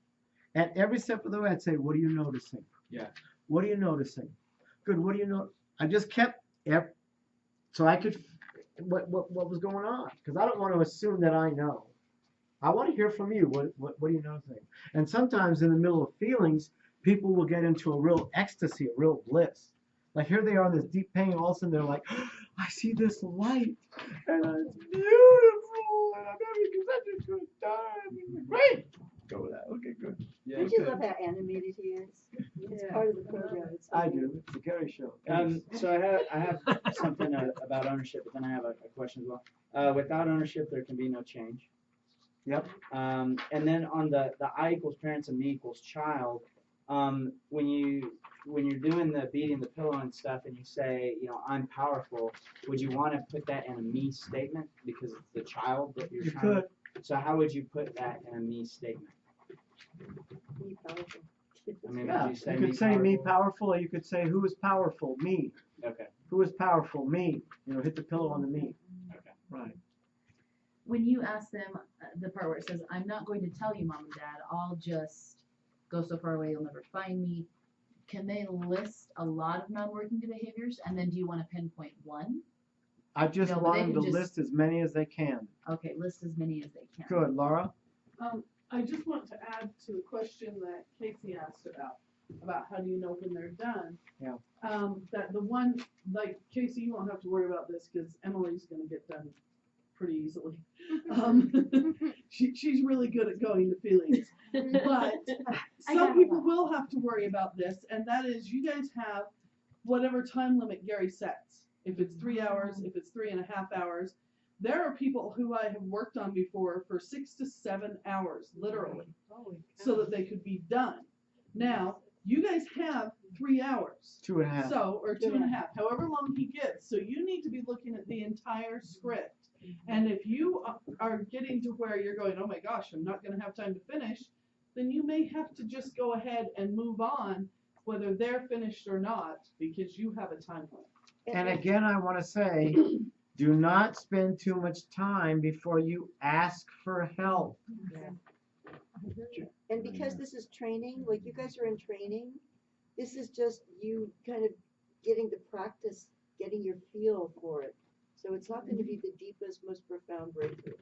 [SPEAKER 4] At every step of the way, I'd say, what are you noticing?
[SPEAKER 5] yeah.
[SPEAKER 4] What are you noticing? Good. What do you know? I just kept so I could what was going on, because I don't want to assume that I know. I want to hear from you. What are you noticing? And sometimes in the middle of feelings, people will get into a real ecstasy, a real bliss. Like here they are in this deep pain, all of a sudden they're like, I see this light, and it's beautiful, and I'm having such a good time. Great. Go with that. Okay, good.
[SPEAKER 5] Yeah.
[SPEAKER 11] Don't you love how animated he is? It's part of the program. It's so
[SPEAKER 4] I
[SPEAKER 11] good.
[SPEAKER 4] do. It's a Gary show.
[SPEAKER 10] So I have something about ownership, but then I have a question as well. Without ownership, there can be no change.
[SPEAKER 4] Yep.
[SPEAKER 10] And then on the I equals parents and me equals child, when you're doing the beating the pillow and stuff, and you say, I'm powerful, would you want to put that in a me statement because it's the child that you're
[SPEAKER 4] You
[SPEAKER 10] trying
[SPEAKER 4] could.
[SPEAKER 10] So how would you put that in a me statement?
[SPEAKER 11] Be powerful.
[SPEAKER 10] I mean,
[SPEAKER 4] Yeah,
[SPEAKER 10] would you say
[SPEAKER 4] you could
[SPEAKER 10] me
[SPEAKER 4] say me
[SPEAKER 10] powerful?
[SPEAKER 4] powerful, or you could say who is powerful? Me.
[SPEAKER 10] Okay.
[SPEAKER 4] Who is powerful? Me. Hit the pillow on the me.
[SPEAKER 10] Okay.
[SPEAKER 4] Right.
[SPEAKER 1] When you ask them the part where it says, I'm not going to tell you, mom and dad, I'll just go so far away you'll never find me, can they list a lot of non-working behaviors? And then do you want to pinpoint one?
[SPEAKER 4] I just
[SPEAKER 1] No, but
[SPEAKER 4] want
[SPEAKER 1] they
[SPEAKER 4] them to
[SPEAKER 1] can just-
[SPEAKER 4] list as many as they can.
[SPEAKER 1] Okay, list as many as they can.
[SPEAKER 4] Good, Laura?
[SPEAKER 15] I just want to add to the question that Casey asked about how do you know when they're done.
[SPEAKER 4] Yeah.
[SPEAKER 15] That the one, like Casey, you won't have to worry about this because Emily's gonna get done pretty easily. She's really good at going to feelings. But some people will have to worry about this, and that is you guys have whatever time limit Gary sets. If it's 3 hours, if it's 3.5 hours. There are people who I have worked on before for 6 to 7 hours, literally, so that they could be done. Now, you guys have 3 hours.
[SPEAKER 4] 2.5.
[SPEAKER 15] So, or 2.5, however long he gives. So you need to be looking at the entire script. And if you are getting to where you're going, oh my gosh, I'm not going to have time to finish, then you may have to just go ahead and move on, whether they're finished or not, because you have a time limit.
[SPEAKER 4] And again, I want to say, do not spend too much time before you ask for help.
[SPEAKER 11] And because this is training, like you guys are in training, this is just you kind of getting to practice, getting your feel for it. So it's not going to be the deepest, most profound breakthrough.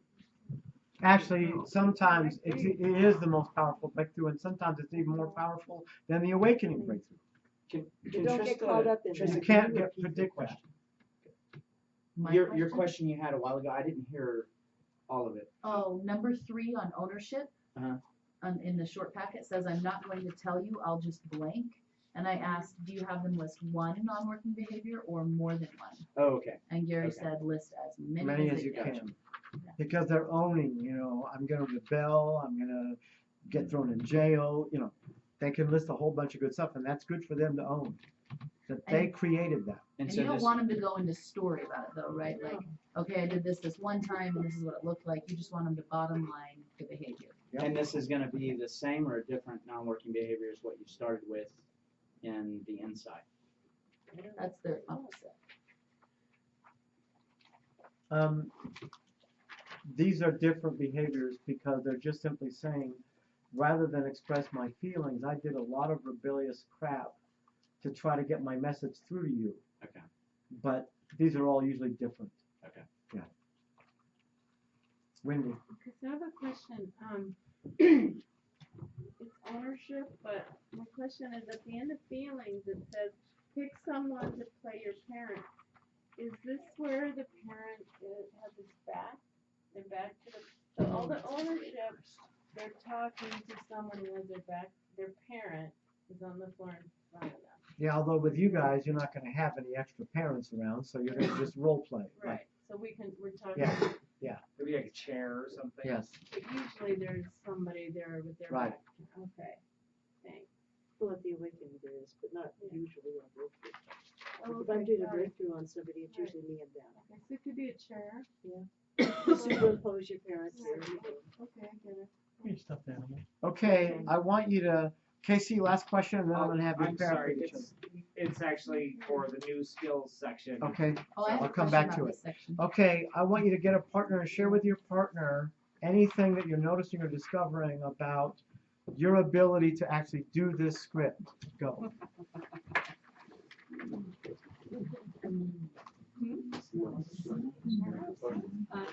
[SPEAKER 4] Actually, sometimes it is the most powerful breakthrough, and sometimes it's even more powerful than the awakening breakthrough.
[SPEAKER 11] But don't get caught up in
[SPEAKER 4] You
[SPEAKER 11] that.
[SPEAKER 4] can't predict that.
[SPEAKER 10] Your question you had a while ago, I didn't hear all of it.
[SPEAKER 1] Oh, number 3 on ownership.
[SPEAKER 10] Uh-huh.
[SPEAKER 1] In the short packet says, I'm not going to tell you, I'll just blank. And I asked, do you have them list one non-working behavior or more than one?
[SPEAKER 10] Oh, okay.
[SPEAKER 1] And Gary
[SPEAKER 10] Okay.
[SPEAKER 1] said list as many,
[SPEAKER 4] Many as
[SPEAKER 1] they
[SPEAKER 4] you
[SPEAKER 1] can.
[SPEAKER 4] can. Because they're owning, I'm going to rebel, I'm going to get thrown in jail, they can list a whole bunch of good stuff, and that's good for them to own. That they created that.
[SPEAKER 1] And you don't want them to go into story about it though, right? Like, okay, I did this one time and this is what it looked like. You just want them to bottom line the behavior.
[SPEAKER 4] Yep.
[SPEAKER 10] And this is going to be the same or a different non-working behavior as what you started with in the inside.
[SPEAKER 1] That's their opposite.
[SPEAKER 4] These are different behaviors because they're just simply saying, rather than express my feelings, I did a lot of rebellious crap to try to get my message through to you.
[SPEAKER 10] Okay.
[SPEAKER 4] But these are all usually different.
[SPEAKER 10] Okay.
[SPEAKER 4] Yeah. Wendy.
[SPEAKER 13] Because I have a question. It's ownership, but my question is at the end of feelings, it says, pick someone to play your parent. Is this where the parent has its back? Their back to the, so all the ownership, they're talking to someone who has their back, their parent is on the floor in front of them.
[SPEAKER 4] Yeah, although with you guys, you're not going to have any extra parents around, so you're going to just role play.
[SPEAKER 13] Right, so we're talking.
[SPEAKER 4] Yeah, yeah.
[SPEAKER 5] Maybe like a chair or something.
[SPEAKER 4] Yes.
[SPEAKER 13] But usually there's somebody there with their
[SPEAKER 4] Right.
[SPEAKER 13] back. Okay, thanks.
[SPEAKER 11] Well, at the awakening there is, but not usually on breakthrough.
[SPEAKER 13] Oh,
[SPEAKER 11] If I'm
[SPEAKER 13] okay,
[SPEAKER 11] doing a
[SPEAKER 13] got it.
[SPEAKER 11] breakthrough on somebody, it's usually me and them.
[SPEAKER 13] Okay, so it could be a chair.
[SPEAKER 11] Yeah. Superimpose your parents there. You go.
[SPEAKER 13] Okay, I get it.
[SPEAKER 9] Be a stuffed animal.
[SPEAKER 4] Okay, I want you to, Casey, last question, and then I'm going to have you
[SPEAKER 5] I'm
[SPEAKER 4] pair
[SPEAKER 5] sorry,
[SPEAKER 4] up each other.
[SPEAKER 5] it's actually for the new skills section.
[SPEAKER 4] Okay,
[SPEAKER 1] Oh, I have a
[SPEAKER 4] I'll come
[SPEAKER 1] question
[SPEAKER 4] back to
[SPEAKER 1] about
[SPEAKER 4] it.
[SPEAKER 1] this section.
[SPEAKER 4] Okay, I want you to get a partner and share with your partner anything that you're noticing or discovering about your ability to actually do this script. Go.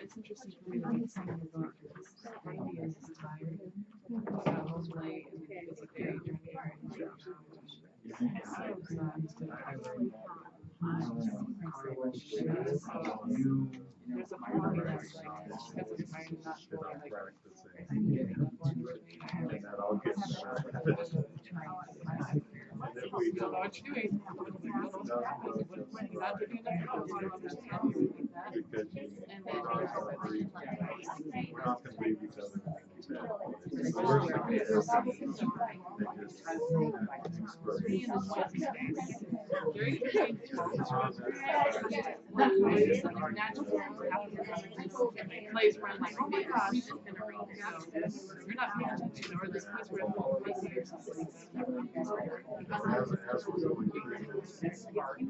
[SPEAKER 16] It's interesting for me that someone is going through this. Maybe is tired. Probably physically there's a part of me that's like, because I'm not really don't know what you're doing. Plays around like big fish in a ring. You're not paying attention, or this place where it's busy or something.
[SPEAKER 2] As we're going through this, it doesn't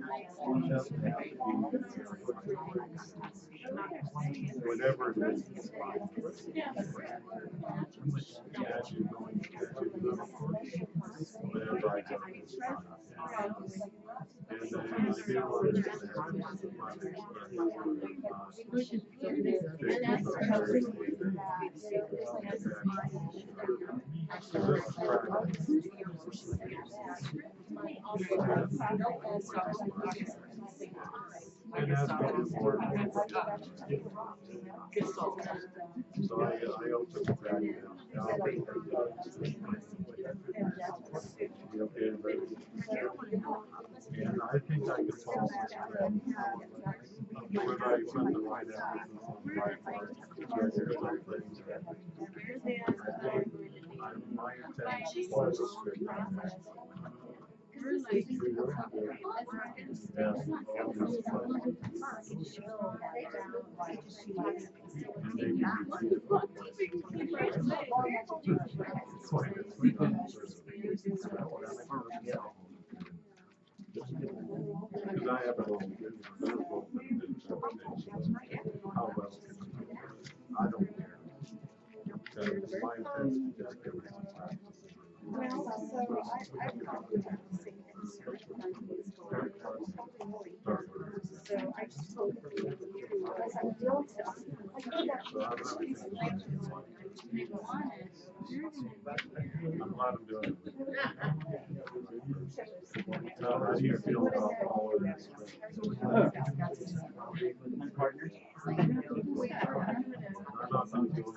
[SPEAKER 2] have to be whatever it is. As you're going through whatever I go and I feel like it's going to have and as we do more, so I open the back now. Okay, and I think I can follow when I put the right emphasis on the right part, because there's other things that my intention was because I have a little how well I don't care. Because my intention is to give it practice.
[SPEAKER 11] So I just told you, I'm built
[SPEAKER 2] I'm glad I'm doing it. So how do you feel about all of this?
[SPEAKER 10] My partners.
[SPEAKER 2] I'm not doing it.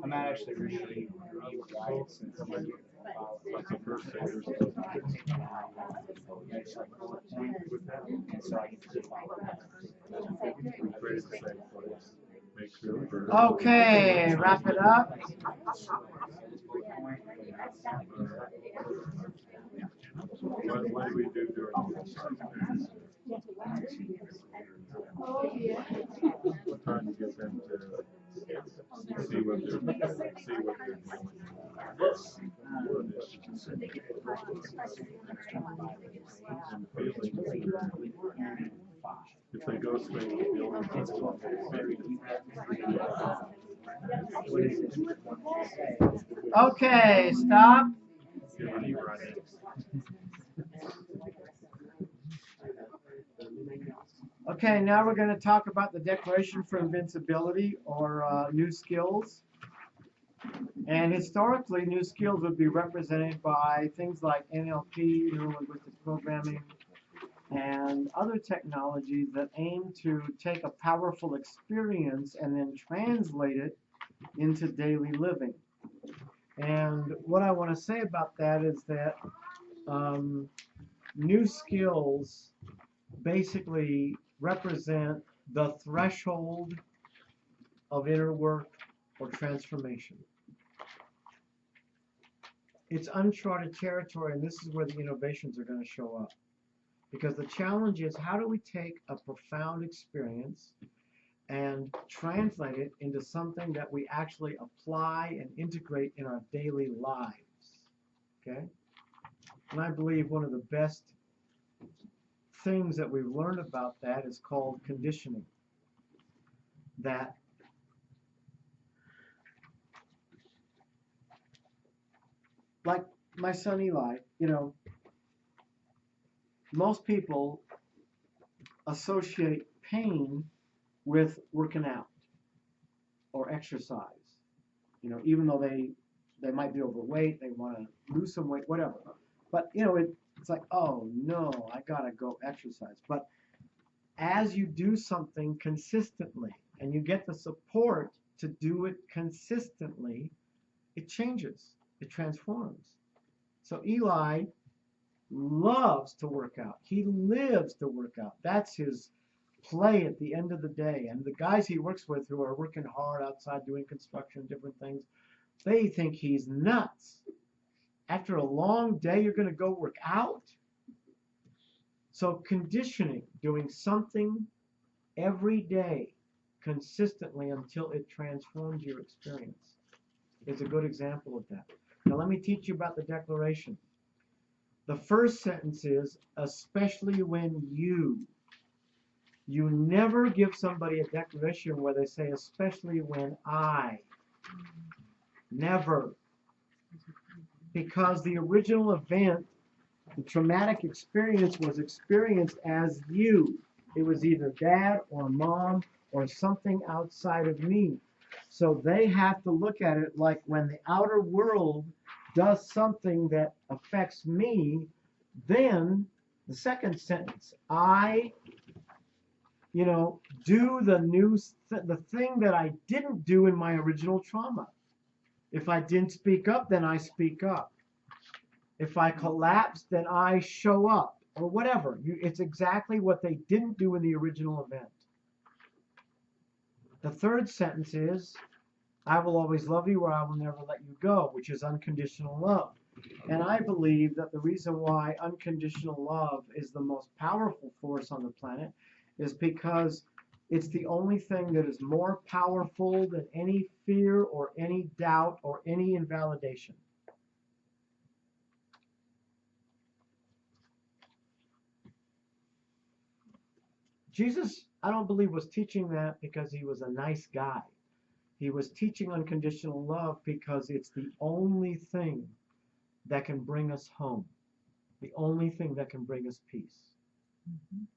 [SPEAKER 10] I'm not actually really right since
[SPEAKER 2] Like the first thing
[SPEAKER 10] and so I can keep
[SPEAKER 4] Okay, wrap it up.
[SPEAKER 2] What do we do during this? We're trying to get them to see what they're doing. And feelings. If they go straight to feelings, it's very
[SPEAKER 4] Okay, stop. Okay, now we're going to talk about the Declaration for Invincibility, or new skills. And historically, new skills would be represented by things like NLP, neuro-linguistic programming, and other technologies that aim to take a powerful experience and then translate it into daily living. And what I want to say about that is that new skills basically represent the threshold of inner work or transformation. It's uncharted territory, and this is where the innovations are going to show up. Because the challenge is, how do we take a profound experience and translate it into something that we actually apply and integrate in our daily lives? Okay? And I believe one of the best things that we've learned about that is called conditioning. That like my son Eli, most people associate pain with working out or exercise. Even though they might be overweight, they want to lose some weight, whatever. But it's like, oh no, I gotta go exercise. But as you do something consistently and you get the support to do it consistently, it changes, it transforms. So Eli loves to work out. He lives to work out. That's his play at the end of the day. And the guys he works with who are working hard outside doing construction, different things, they think he's nuts. After a long day, you're going to go work out? So conditioning, doing something every day consistently until it transforms your experience, is a good example of that. Now let me teach you about the declaration. The first sentence is, especially when you never give somebody a declaration where they say, especially when I. Never. Because the original event, the traumatic experience, was experienced as you. It was either dad or mom or something outside of me. So they have to look at it like when the outer world does something that affects me, then the second sentence, I, do the thing that I didn't do in my original trauma. If I didn't speak up, then I speak up. If I collapse, then I show up, or whatever. It's exactly what they didn't do in the original event. The third sentence is, I will always love you or I will never let you go, which is unconditional love. And I believe that the reason why unconditional love is the most powerful force on the planet is because it's the only thing that is more powerful than any fear or any doubt or any invalidation. Jesus, I don't believe, was teaching that because he was a nice guy. He was teaching unconditional love because it's the only thing that can bring us home. The only thing that can bring us peace.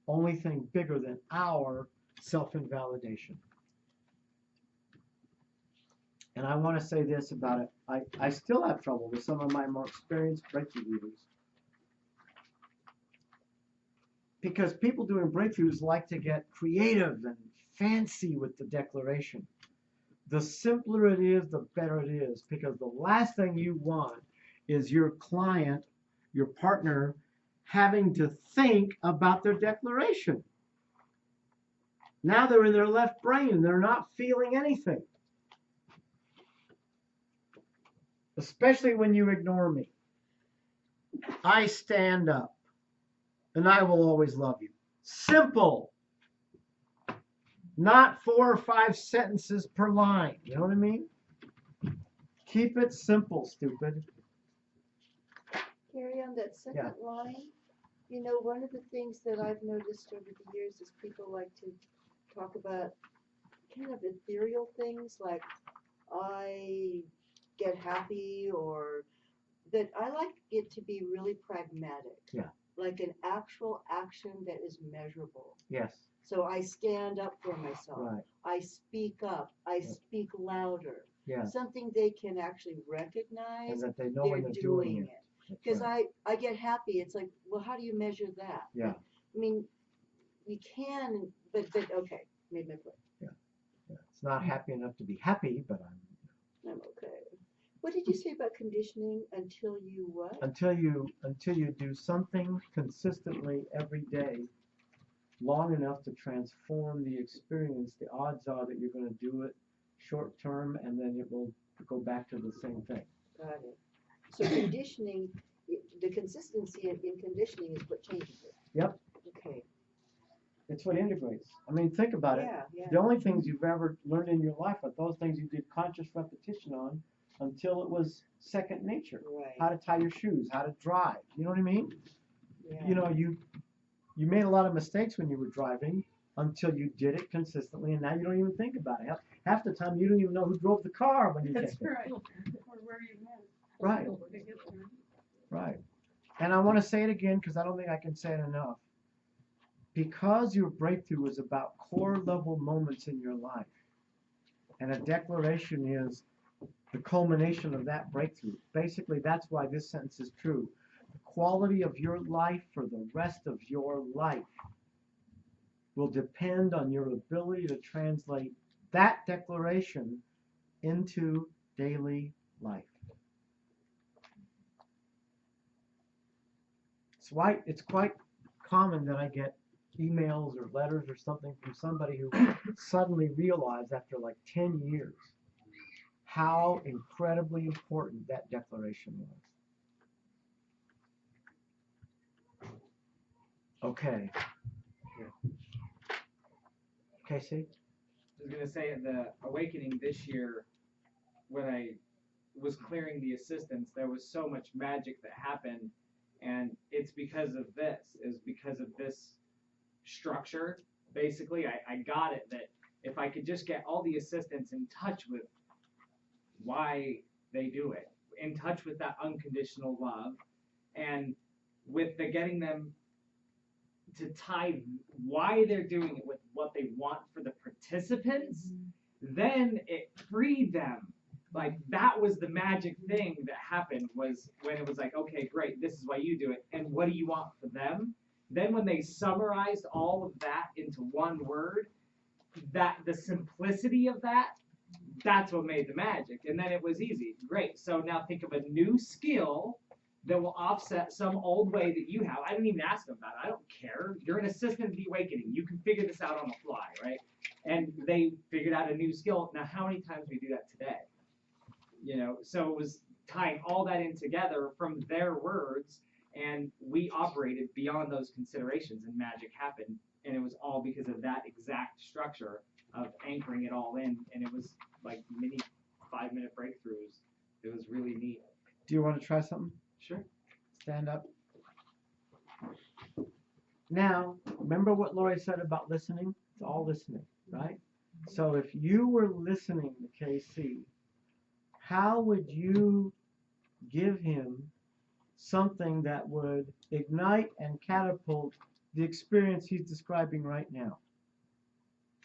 [SPEAKER 4] Only thing bigger than our self-invalidation. And I want to say this about it. I still have trouble with some of my more experienced breakthrough readers. Because people doing breakthroughs like to get creative and fancy with the declaration. The simpler it is, the better it is. Because the last thing you want is your client, your partner, having to think about their declaration. Now they're in their left brain. They're not feeling anything. Especially when you ignore me. I stand up. And I will always love you. Simple. Not 4 or 5 sentences per line. You know what I mean? Keep it simple, stupid.
[SPEAKER 11] Carry on that second line. One of the things that I've noticed over the years is people like to talk about kind of ethereal things like I get happy, or that I like it to be really pragmatic.
[SPEAKER 4] Yeah.
[SPEAKER 11] Like an actual action that is measurable.
[SPEAKER 4] Yes.
[SPEAKER 11] So I stand up for myself.
[SPEAKER 4] Right.
[SPEAKER 11] I speak up. I speak louder.
[SPEAKER 4] Yeah.
[SPEAKER 11] Something they can actually recognize.
[SPEAKER 4] And that they know
[SPEAKER 11] they're
[SPEAKER 4] when they're doing it.
[SPEAKER 11] Because I get happy. It's like, well, how do you measure that?
[SPEAKER 4] Yeah.
[SPEAKER 11] I mean, you can, but okay, made my point.
[SPEAKER 4] Yeah. It's not happy enough to be happy, but
[SPEAKER 11] I'm okay. What did you say about conditioning? Until you what?
[SPEAKER 4] Until you do something consistently every day, long enough to transform the experience, the odds are that you're going to do it short term, and then it will go back to the same thing.
[SPEAKER 11] Got it. So conditioning, the consistency in conditioning is what changes it.
[SPEAKER 4] Yep.
[SPEAKER 11] Okay.
[SPEAKER 4] It's what integrates. I mean, think about it.
[SPEAKER 11] Yeah.
[SPEAKER 4] The only things you've ever learned in your life are those things you did conscious repetition on until it was second nature.
[SPEAKER 11] Right.
[SPEAKER 4] How to tie your shoes, how to drive. You know what I mean?
[SPEAKER 11] Yeah.
[SPEAKER 4] You made a lot of mistakes when you were driving until you did it consistently, and now you don't even think about it. Half the time you don't even know who drove the car when you get there.
[SPEAKER 13] That's right. Or where you went.
[SPEAKER 4] Right. Right. And I want to say it again because I don't think I can say it enough. Because your breakthrough is about core level moments in your life, and a declaration is the culmination of that breakthrough. Basically, that's why this sentence is true. The quality of your life for the rest of your life will depend on your ability to translate that declaration into daily life. It's quite common that I get emails or letters or something from somebody who suddenly realized after like 10 years how incredibly important that declaration was. Okay. Casey?
[SPEAKER 5] I was gonna say the awakening this year, when I was clearing the assistants, there was so much magic that happened, and it's because of this. It's because of this structure. Basically, I got it that if I could just get all the assistants in touch with why they do it, in touch with that unconditional love, and with the getting them to tie why they're doing it with what they want for the participants, then it freed them. Like, that was the magic thing that happened, was when it was like, okay, great, this is why you do it, and what do you want for them? Then when they summarized all of that into one word, that the simplicity of that, that's what made the magic. And then it was easy. Great. So now think of a new skill that will offset some old way that you have. I didn't even ask them about it. I don't care. You're an assistant to the awakening. You can figure this out on the fly, right? And they figured out a new skill. Now, how many times do we do that today? You know, so it was tying all that in together from their words, and we operated beyond those considerations, and magic happened. And it was all because of that exact structure of anchoring it all in. And it was like mini 5-minute breakthroughs. It was really neat.
[SPEAKER 4] Do you want to try something?
[SPEAKER 5] Sure.
[SPEAKER 4] Stand up. Now, remember what Lori said about listening? It's all listening, right? So if you were listening to KC, how would you give him something that would ignite and catapult the experience he's describing right now?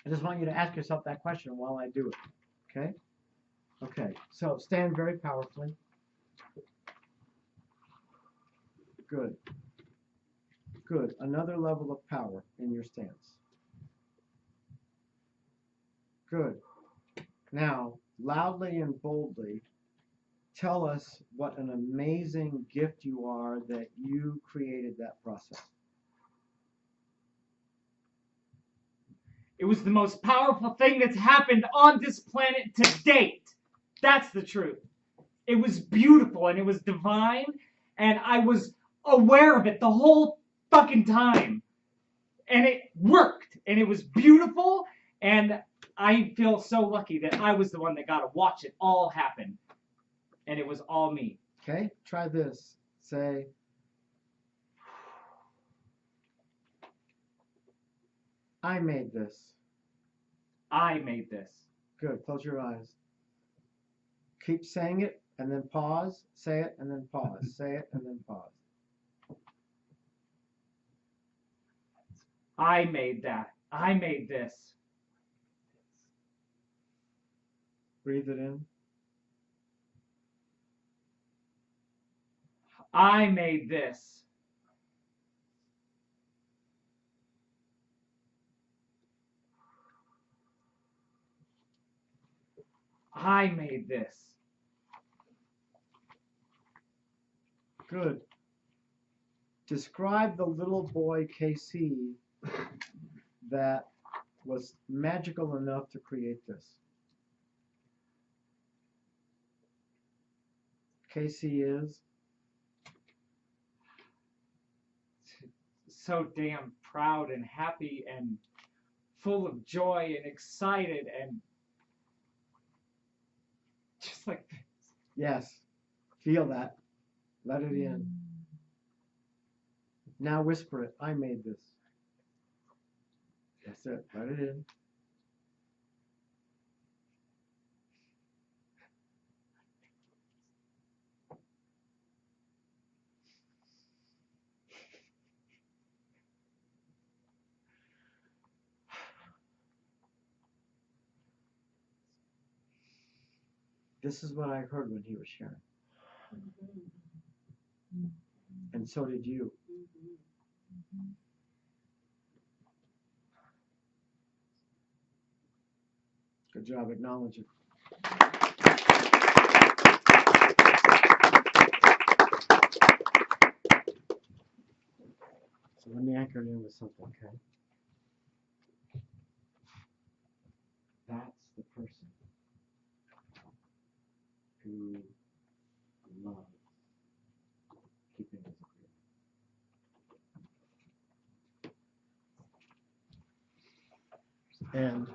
[SPEAKER 4] I just want you to ask yourself that question while I do it, okay? Okay, so stand very powerfully. Good. Good. Another level of power in your stance. Good. Now, loudly and boldly, tell us what an amazing gift you are that you created that process.
[SPEAKER 5] It was the most powerful thing that's happened on this planet to date. That's the truth. It was beautiful and it was divine, and I was aware of it the whole fucking time. And it worked, and it was beautiful, and I feel so lucky that I was the one that got to watch it all happen. And it was all me.
[SPEAKER 4] Okay, try this. Say, I made this.
[SPEAKER 5] I made this.
[SPEAKER 4] Good, close your eyes. Keep saying it, and then pause. Say it, and then pause. Say it, and then pause.
[SPEAKER 5] I made that. I made this.
[SPEAKER 4] Breathe it in.
[SPEAKER 5] I made this. I made this.
[SPEAKER 4] Good. Describe the little boy KC that was magical enough to create this. KC is
[SPEAKER 5] so damn proud and happy and full of joy and excited and just like this.
[SPEAKER 4] Yes. Feel that. Let it in. Now whisper it. I made this. That's it. Let it in. This is what I heard when he was sharing. And so did you. Good job, acknowledge it. So let me anchor it in with something, okay? That's the person who loves keeping his agreement. And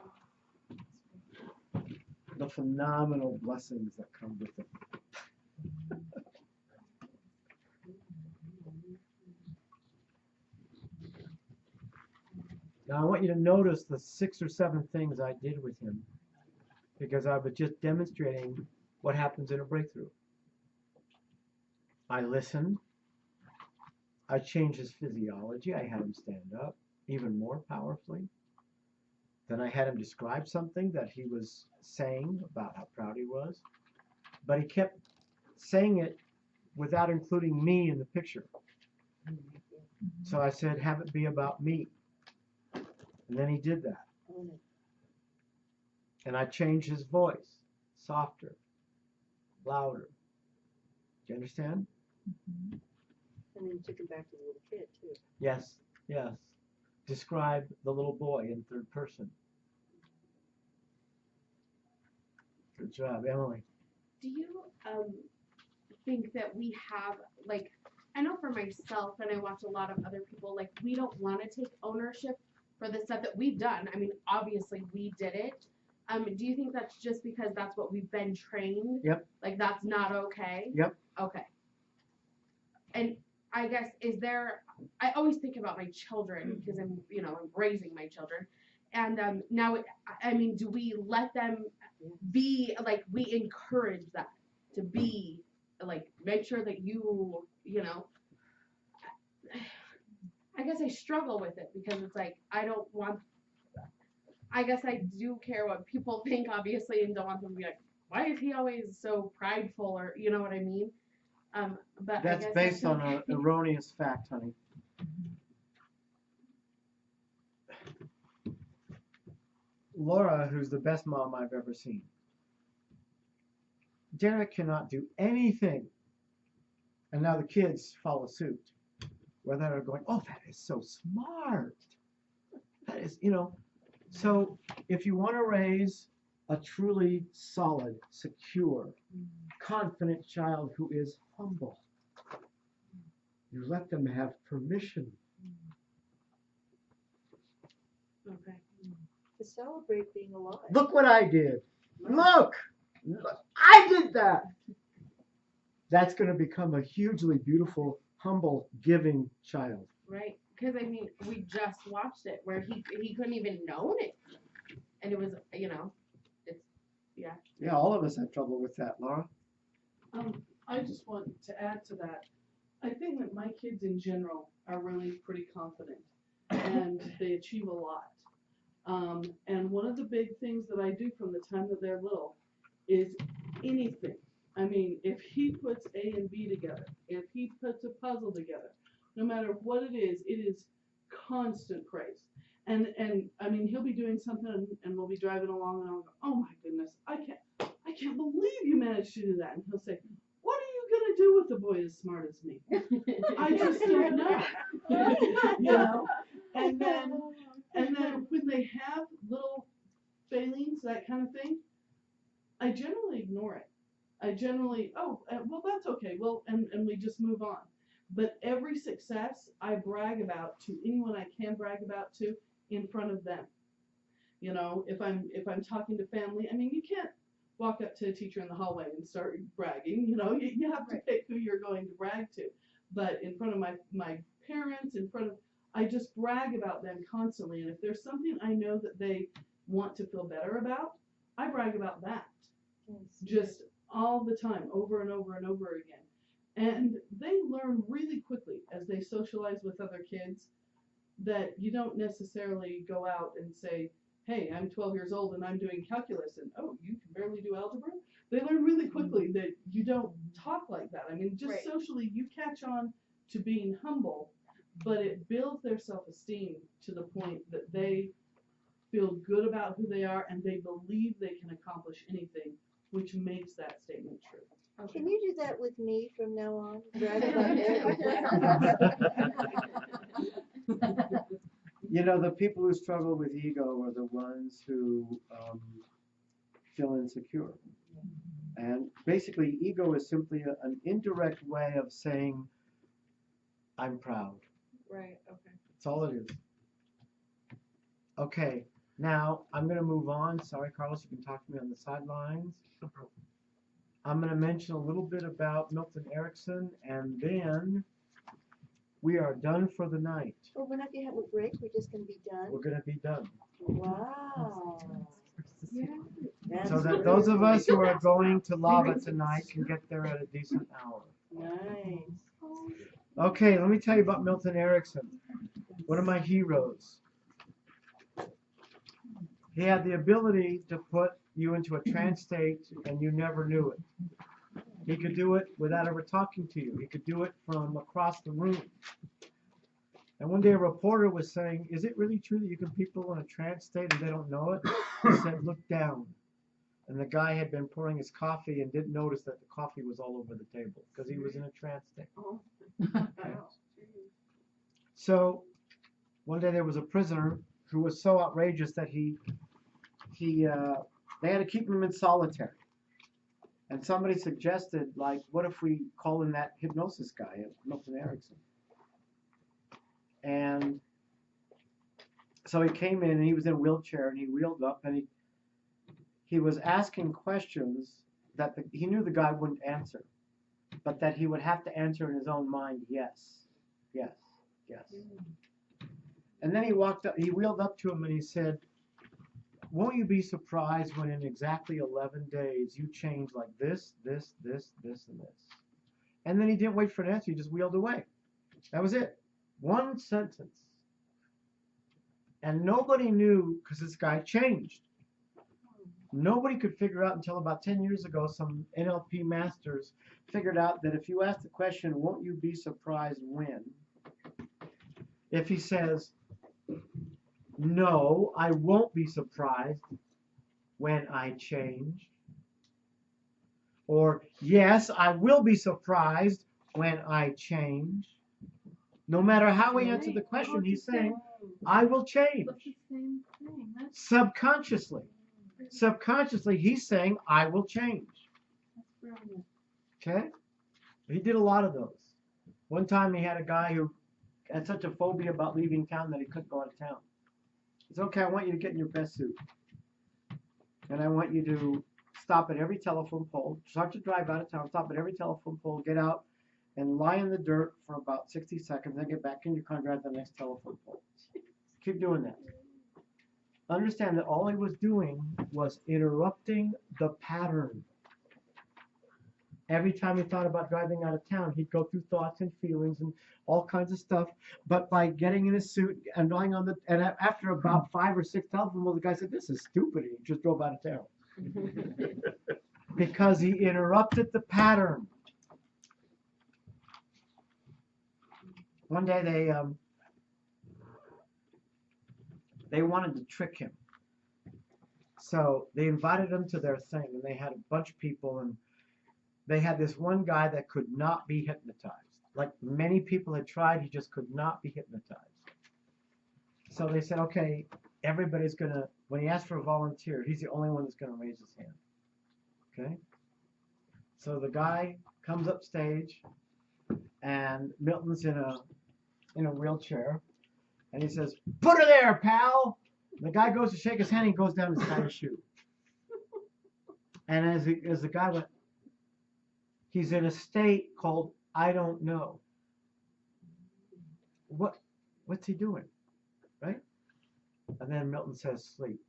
[SPEAKER 4] the phenomenal blessings that come with it. Now I want you to notice the 6 or 7 things I did with him, because I was just demonstrating what happens in a breakthrough. I listened. I changed his physiology. I had him stand up even more powerfully. Then I had him describe something that he was saying about how proud he was. But he kept saying it without including me in the picture. So I said, have it be about me. And then he did that. And I changed his voice, softer, louder. Do you understand?
[SPEAKER 11] And then you took him back to the little kid, too.
[SPEAKER 4] Yes, yes. Describe the little boy in third person. Good job, Emily.
[SPEAKER 3] Do you think that we have, like, I know for myself, and I watch a lot of other people, like, we don't want to take ownership for the stuff that we've done. I mean, obviously we did it. Do you think that's just because that's what we've been trained?
[SPEAKER 4] Yep.
[SPEAKER 3] Like, that's not okay?
[SPEAKER 4] Yep.
[SPEAKER 3] Okay. And I guess, I always think about my children, because I'm raising my children. And now, I mean, do we let them be, like, we encourage that to be, like, make sure that you know, I guess I struggle with it because it's like, I guess I do care what people think, obviously, and don't want them to be like, why is he always so prideful, or, you know what I mean? But
[SPEAKER 4] that's
[SPEAKER 3] I guess
[SPEAKER 4] based on an erroneous fact, honey. Laura, who's the best mom I've ever seen, Janet cannot do anything. And now the kids follow suit. Where they're going, oh, that is so smart. That is, So if you want to raise a truly solid, secure, confident child who is humble, you let them have permission.
[SPEAKER 3] Okay.
[SPEAKER 11] To celebrate being alive.
[SPEAKER 4] Look what I did. Look, I did that. That's going to become a hugely beautiful, humble, giving child.
[SPEAKER 3] Right. Because, I mean, we just watched it where he couldn't even known it. And it was, it's, yeah.
[SPEAKER 4] Yeah, all of us have trouble with that, Laura.
[SPEAKER 15] I just want to add to that. I think that my kids in general are really pretty confident and they achieve a lot. And one of the big things that I do from the time that they're little is anything. I mean, if he puts A and B together, if he puts a puzzle together, no matter what it is constant praise. And I mean, he'll be doing something and we'll be driving along and I'll go, oh my goodness, I can't believe you managed to do that. And he'll say, what are you gonna do with a boy as smart as me? I just don't know. And then when they have little failings, that kind of thing, I generally ignore it. I generally, well, that's okay. Well, and we just move on. But every success I brag about to anyone I can brag about to in front of them. If I'm talking to family, I mean, you can't walk up to a teacher in the hallway and start bragging. You have to pick who you're going to brag to. But in front of my parents, I just brag about them constantly. And if there's something I know that they want to feel better about, I brag about that. Just all the time, over and over and over again. And they learn really quickly as they socialize with other kids that you don't necessarily go out and say, hey, I'm 12 years old and I'm doing calculus, and oh, you can barely do algebra? They learn really quickly that you don't talk like that. I mean, just socially, you catch on to being humble, but it builds their self-esteem to the point that they feel good about who they are, and they believe they can accomplish anything, which makes that statement true.
[SPEAKER 11] Can you do that with me from now on? Brag about everything.
[SPEAKER 4] You know, the people who struggle with ego are the ones who feel insecure. And basically, ego is simply an indirect way of saying, I'm proud.
[SPEAKER 3] Right, okay.
[SPEAKER 4] That's all it is. Okay, now I'm going to move on. Sorry, Carlos, you can talk to me on the sidelines. No problem. I'm going to mention a little bit about Milton Erickson, and then we are done for the night.
[SPEAKER 11] Oh, we're not going to have a break? We're just going to be done?
[SPEAKER 4] We're going to be done.
[SPEAKER 11] Wow.
[SPEAKER 4] So that those of us who are going to Lava tonight can get there at a decent hour.
[SPEAKER 11] Nice.
[SPEAKER 4] Okay, let me tell you about Milton Erickson, one of my heroes. He had the ability to put you into a trance state and you never knew it. He could do it without ever talking to you. He could do it from across the room. And one day a reporter was saying, is it really true that you can put people in a trance state and they don't know it? He said, look down. And the guy had been pouring his coffee and didn't notice that the coffee was all over the table because he was in a trance state.
[SPEAKER 3] Oh.
[SPEAKER 4] So one day there was a prisoner who was so outrageous that they had to keep him in solitary. And somebody suggested, like, what if we call in that hypnosis guy, Milton Erickson? And so he came in and he was in a wheelchair and he wheeled up and he was asking questions that he knew the guy wouldn't answer, but that he would have to answer in his own mind, yes, yes, yes. And then he wheeled up to him and he said, won't you be surprised when in exactly 11 days you change like this, this, this, this, and this? And then he didn't wait for an answer, he just wheeled away. That was it. One sentence. And nobody knew because this guy changed. Nobody could figure out until about 10 years ago, some NLP masters figured out that if you ask the question, won't you be surprised when? If he says, no, I won't be surprised when I change. Or, yes, I will be surprised when I change. No matter how we answer the question, he's saying, I will change. Subconsciously. Subconsciously, he's saying, I will change. Okay? He did a lot of those. One time he had a guy who had such a phobia about leaving town that he couldn't go out of town. He said, okay, I want you to get in your best suit. And I want you to stop at every telephone pole, start to drive out of town, stop at every telephone pole, get out and lie in the dirt for about 60 seconds, then get back in your car and drive to the next telephone pole. Keep doing that. Understand that all he was doing was interrupting the pattern. Every time he thought about driving out of town, he'd go through thoughts and feelings and all kinds of stuff. But by getting in his suit and lying on and after about 5 or 6 telephone poles, the guy said, this is stupid. He just drove out of town. Because he interrupted the pattern. One day they wanted to trick him. So they invited him to their thing, and they had a bunch of people, and they had this one guy that could not be hypnotized. Like many people had tried, he just could not be hypnotized. So they said, okay, everybody's going to, when he asked for a volunteer, he's the only one that's going to raise his hand. Okay? So the guy comes up stage, and Milton's in a wheelchair, and he says, put her there, pal! And the guy goes to shake his hand, and he goes down to tie his shoe. And as the guy went, he's in a state called I don't know. What's he doing? Right? And then Milton says, sleep.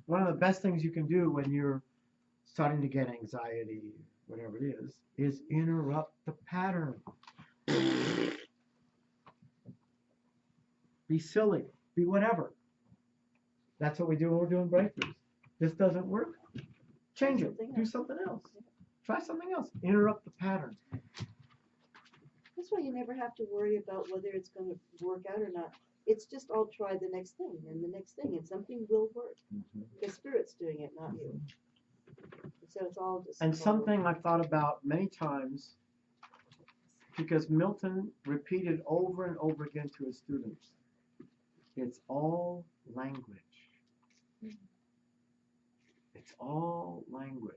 [SPEAKER 4] One of the best things you can do when you're starting to get anxiety, whatever it is interrupt the pattern. Be silly. Be whatever. That's what we do when we're doing breakthroughs. This doesn't work. Change it. Do something else. Try something else. Interrupt the pattern.
[SPEAKER 11] That's why you never have to worry about whether it's going to work out or not. It's just I'll try the next thing and the next thing, and something will work. The Spirit's doing it, not you. So it's all just.
[SPEAKER 4] And something I've thought about many times, because Milton repeated over and over again to his students, it's all language. It's all language.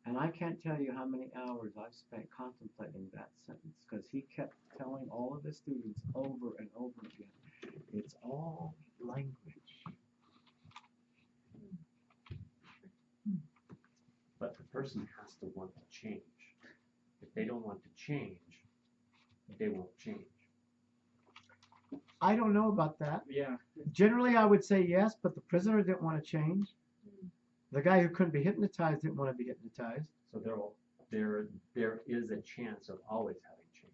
[SPEAKER 4] And I can't tell you how many hours I've spent contemplating that sentence, because he kept telling all of his students over and over again, it's all language.
[SPEAKER 17] But the person has to want to change. If they don't want to change, they won't change.
[SPEAKER 4] I don't know about that.
[SPEAKER 5] Yeah.
[SPEAKER 4] Generally, I would say yes, but the prisoner didn't want to change. The guy who couldn't be hypnotized didn't want to be hypnotized.
[SPEAKER 17] So there is a chance of always having change.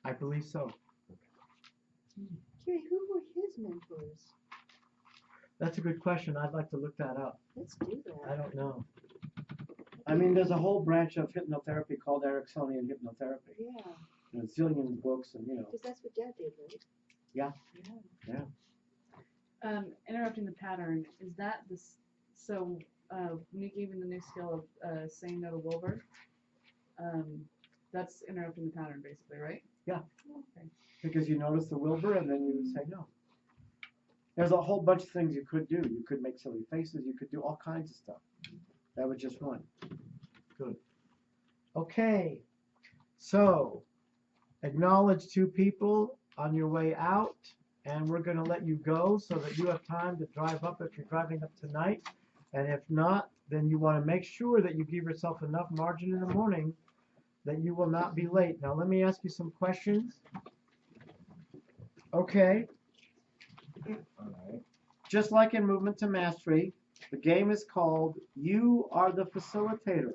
[SPEAKER 4] I believe so.
[SPEAKER 11] Gary, who were his mentors?
[SPEAKER 4] That's a good question. I'd like to look that up.
[SPEAKER 11] Let's do that.
[SPEAKER 4] I don't know. I mean, there's a whole branch of hypnotherapy called Ericksonian hypnotherapy.
[SPEAKER 11] Yeah.
[SPEAKER 4] And a zillion books and, you know.
[SPEAKER 11] Because that's what Dad did, right?
[SPEAKER 4] Yeah.
[SPEAKER 16] Yeah. Interrupting the pattern, is that this? So when you gave me the new skill of saying no to Wilbur, that's interrupting the pattern, basically, right?
[SPEAKER 4] Yeah.
[SPEAKER 16] Okay.
[SPEAKER 4] Because you notice the Wilbur and then you say no. There's a whole bunch of things you could do. You could make silly faces. You could do all kinds of stuff. That was just one. Good. Okay. So, acknowledge 2 people on your way out, and we're going to let you go so that you have time to drive up if you're driving up tonight. And if not, then you want to make sure that you give yourself enough margin in the morning that you will not be late. Now, let me ask you some questions. Okay. Just like in Movement to Mastery, the game is called You Are the Facilitator.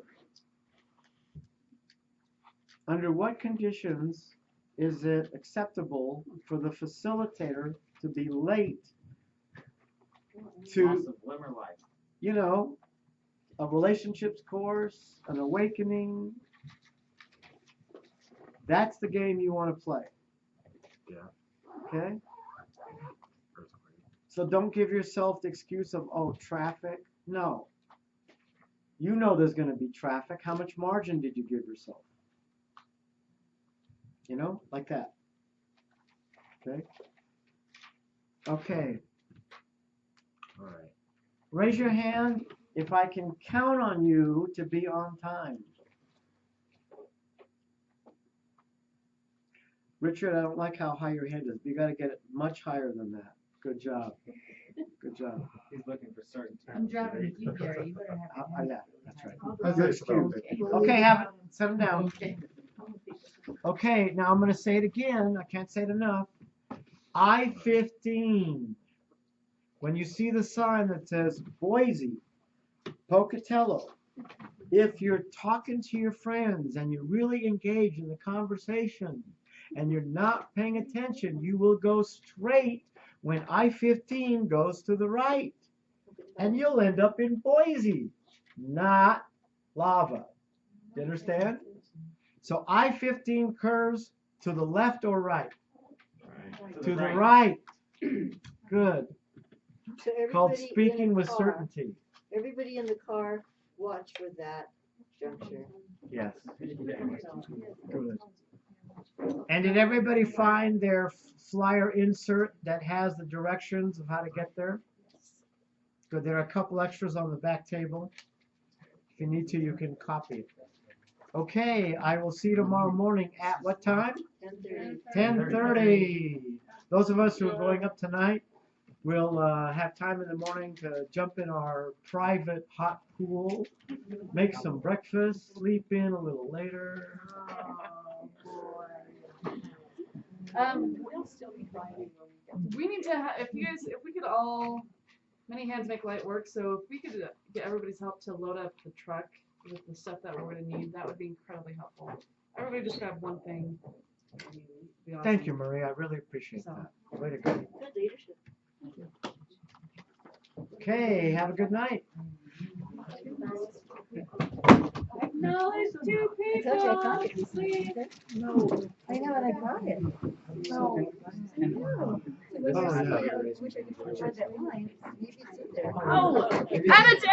[SPEAKER 4] Under what conditions is it acceptable for the facilitator to be late to,
[SPEAKER 5] Loss of limb or life.
[SPEAKER 4] you know, a relationships course, an awakening? That's the game you want to play.
[SPEAKER 2] Yeah.
[SPEAKER 4] Okay? So don't give yourself the excuse of, oh, traffic. No. You know there's going to be traffic. How much margin did you give yourself? You know, like that. Okay? Okay.
[SPEAKER 2] All right.
[SPEAKER 4] Raise your hand if I can count on you to be on time. Richard, I don't like how high your hand is. You got to get it much higher than that. Good job. Good job.
[SPEAKER 5] He's looking for certainty.
[SPEAKER 1] I'm driving with you, Gary. You better have
[SPEAKER 4] Yeah, that's right.
[SPEAKER 2] That's
[SPEAKER 4] Your
[SPEAKER 2] it.
[SPEAKER 4] excuse. Okay, have it. Set them down. Okay, now I'm going to say it again. I can't say it enough. I-15. When you see the sign that says Boise, Pocatello, if you're talking to your friends and you really engage in the conversation and you're not paying attention, you will go straight when I-15 goes to the right. And you'll end up in Boise, not lava. Do you understand? So I-15 curves to the left or right? To the right. Good.
[SPEAKER 11] So
[SPEAKER 4] Called
[SPEAKER 11] everybody in
[SPEAKER 4] speaking
[SPEAKER 11] the
[SPEAKER 4] with
[SPEAKER 11] car-
[SPEAKER 4] certainty.
[SPEAKER 11] Everybody in the car, watch for that juncture.
[SPEAKER 4] Yes. Good. And did everybody find their flyer insert that has the directions of how to get there? Good. There are a couple extras on the back table. If you need to, you can copy it. Okay, I will see you tomorrow morning at what time?
[SPEAKER 11] 10:30.
[SPEAKER 4] 10:30. Those of us who are going up tonight will have time in the morning to jump in our private hot pool, make some breakfast, sleep in a little later.
[SPEAKER 16] We'll still be driving when we need to if we could all, many hands make light work, so if we could get everybody's help to load up the truck with the stuff that we're going to need, that would be incredibly helpful. Everybody just grab one thing. Be awesome.
[SPEAKER 4] Thank you, Marie. I really appreciate
[SPEAKER 16] So.
[SPEAKER 4] that. Way to go.
[SPEAKER 11] Good leadership.
[SPEAKER 4] Okay, have a good night.
[SPEAKER 13] Knowledge to
[SPEAKER 11] I told you I found
[SPEAKER 13] people.
[SPEAKER 11] it.
[SPEAKER 13] Sleep.
[SPEAKER 15] No.
[SPEAKER 11] I know, and I found it.
[SPEAKER 15] No.
[SPEAKER 11] I know. I wish
[SPEAKER 2] Oh,
[SPEAKER 11] I
[SPEAKER 2] yeah.
[SPEAKER 11] wish I could find that line. Maybe it's in there.
[SPEAKER 16] Oh, and it's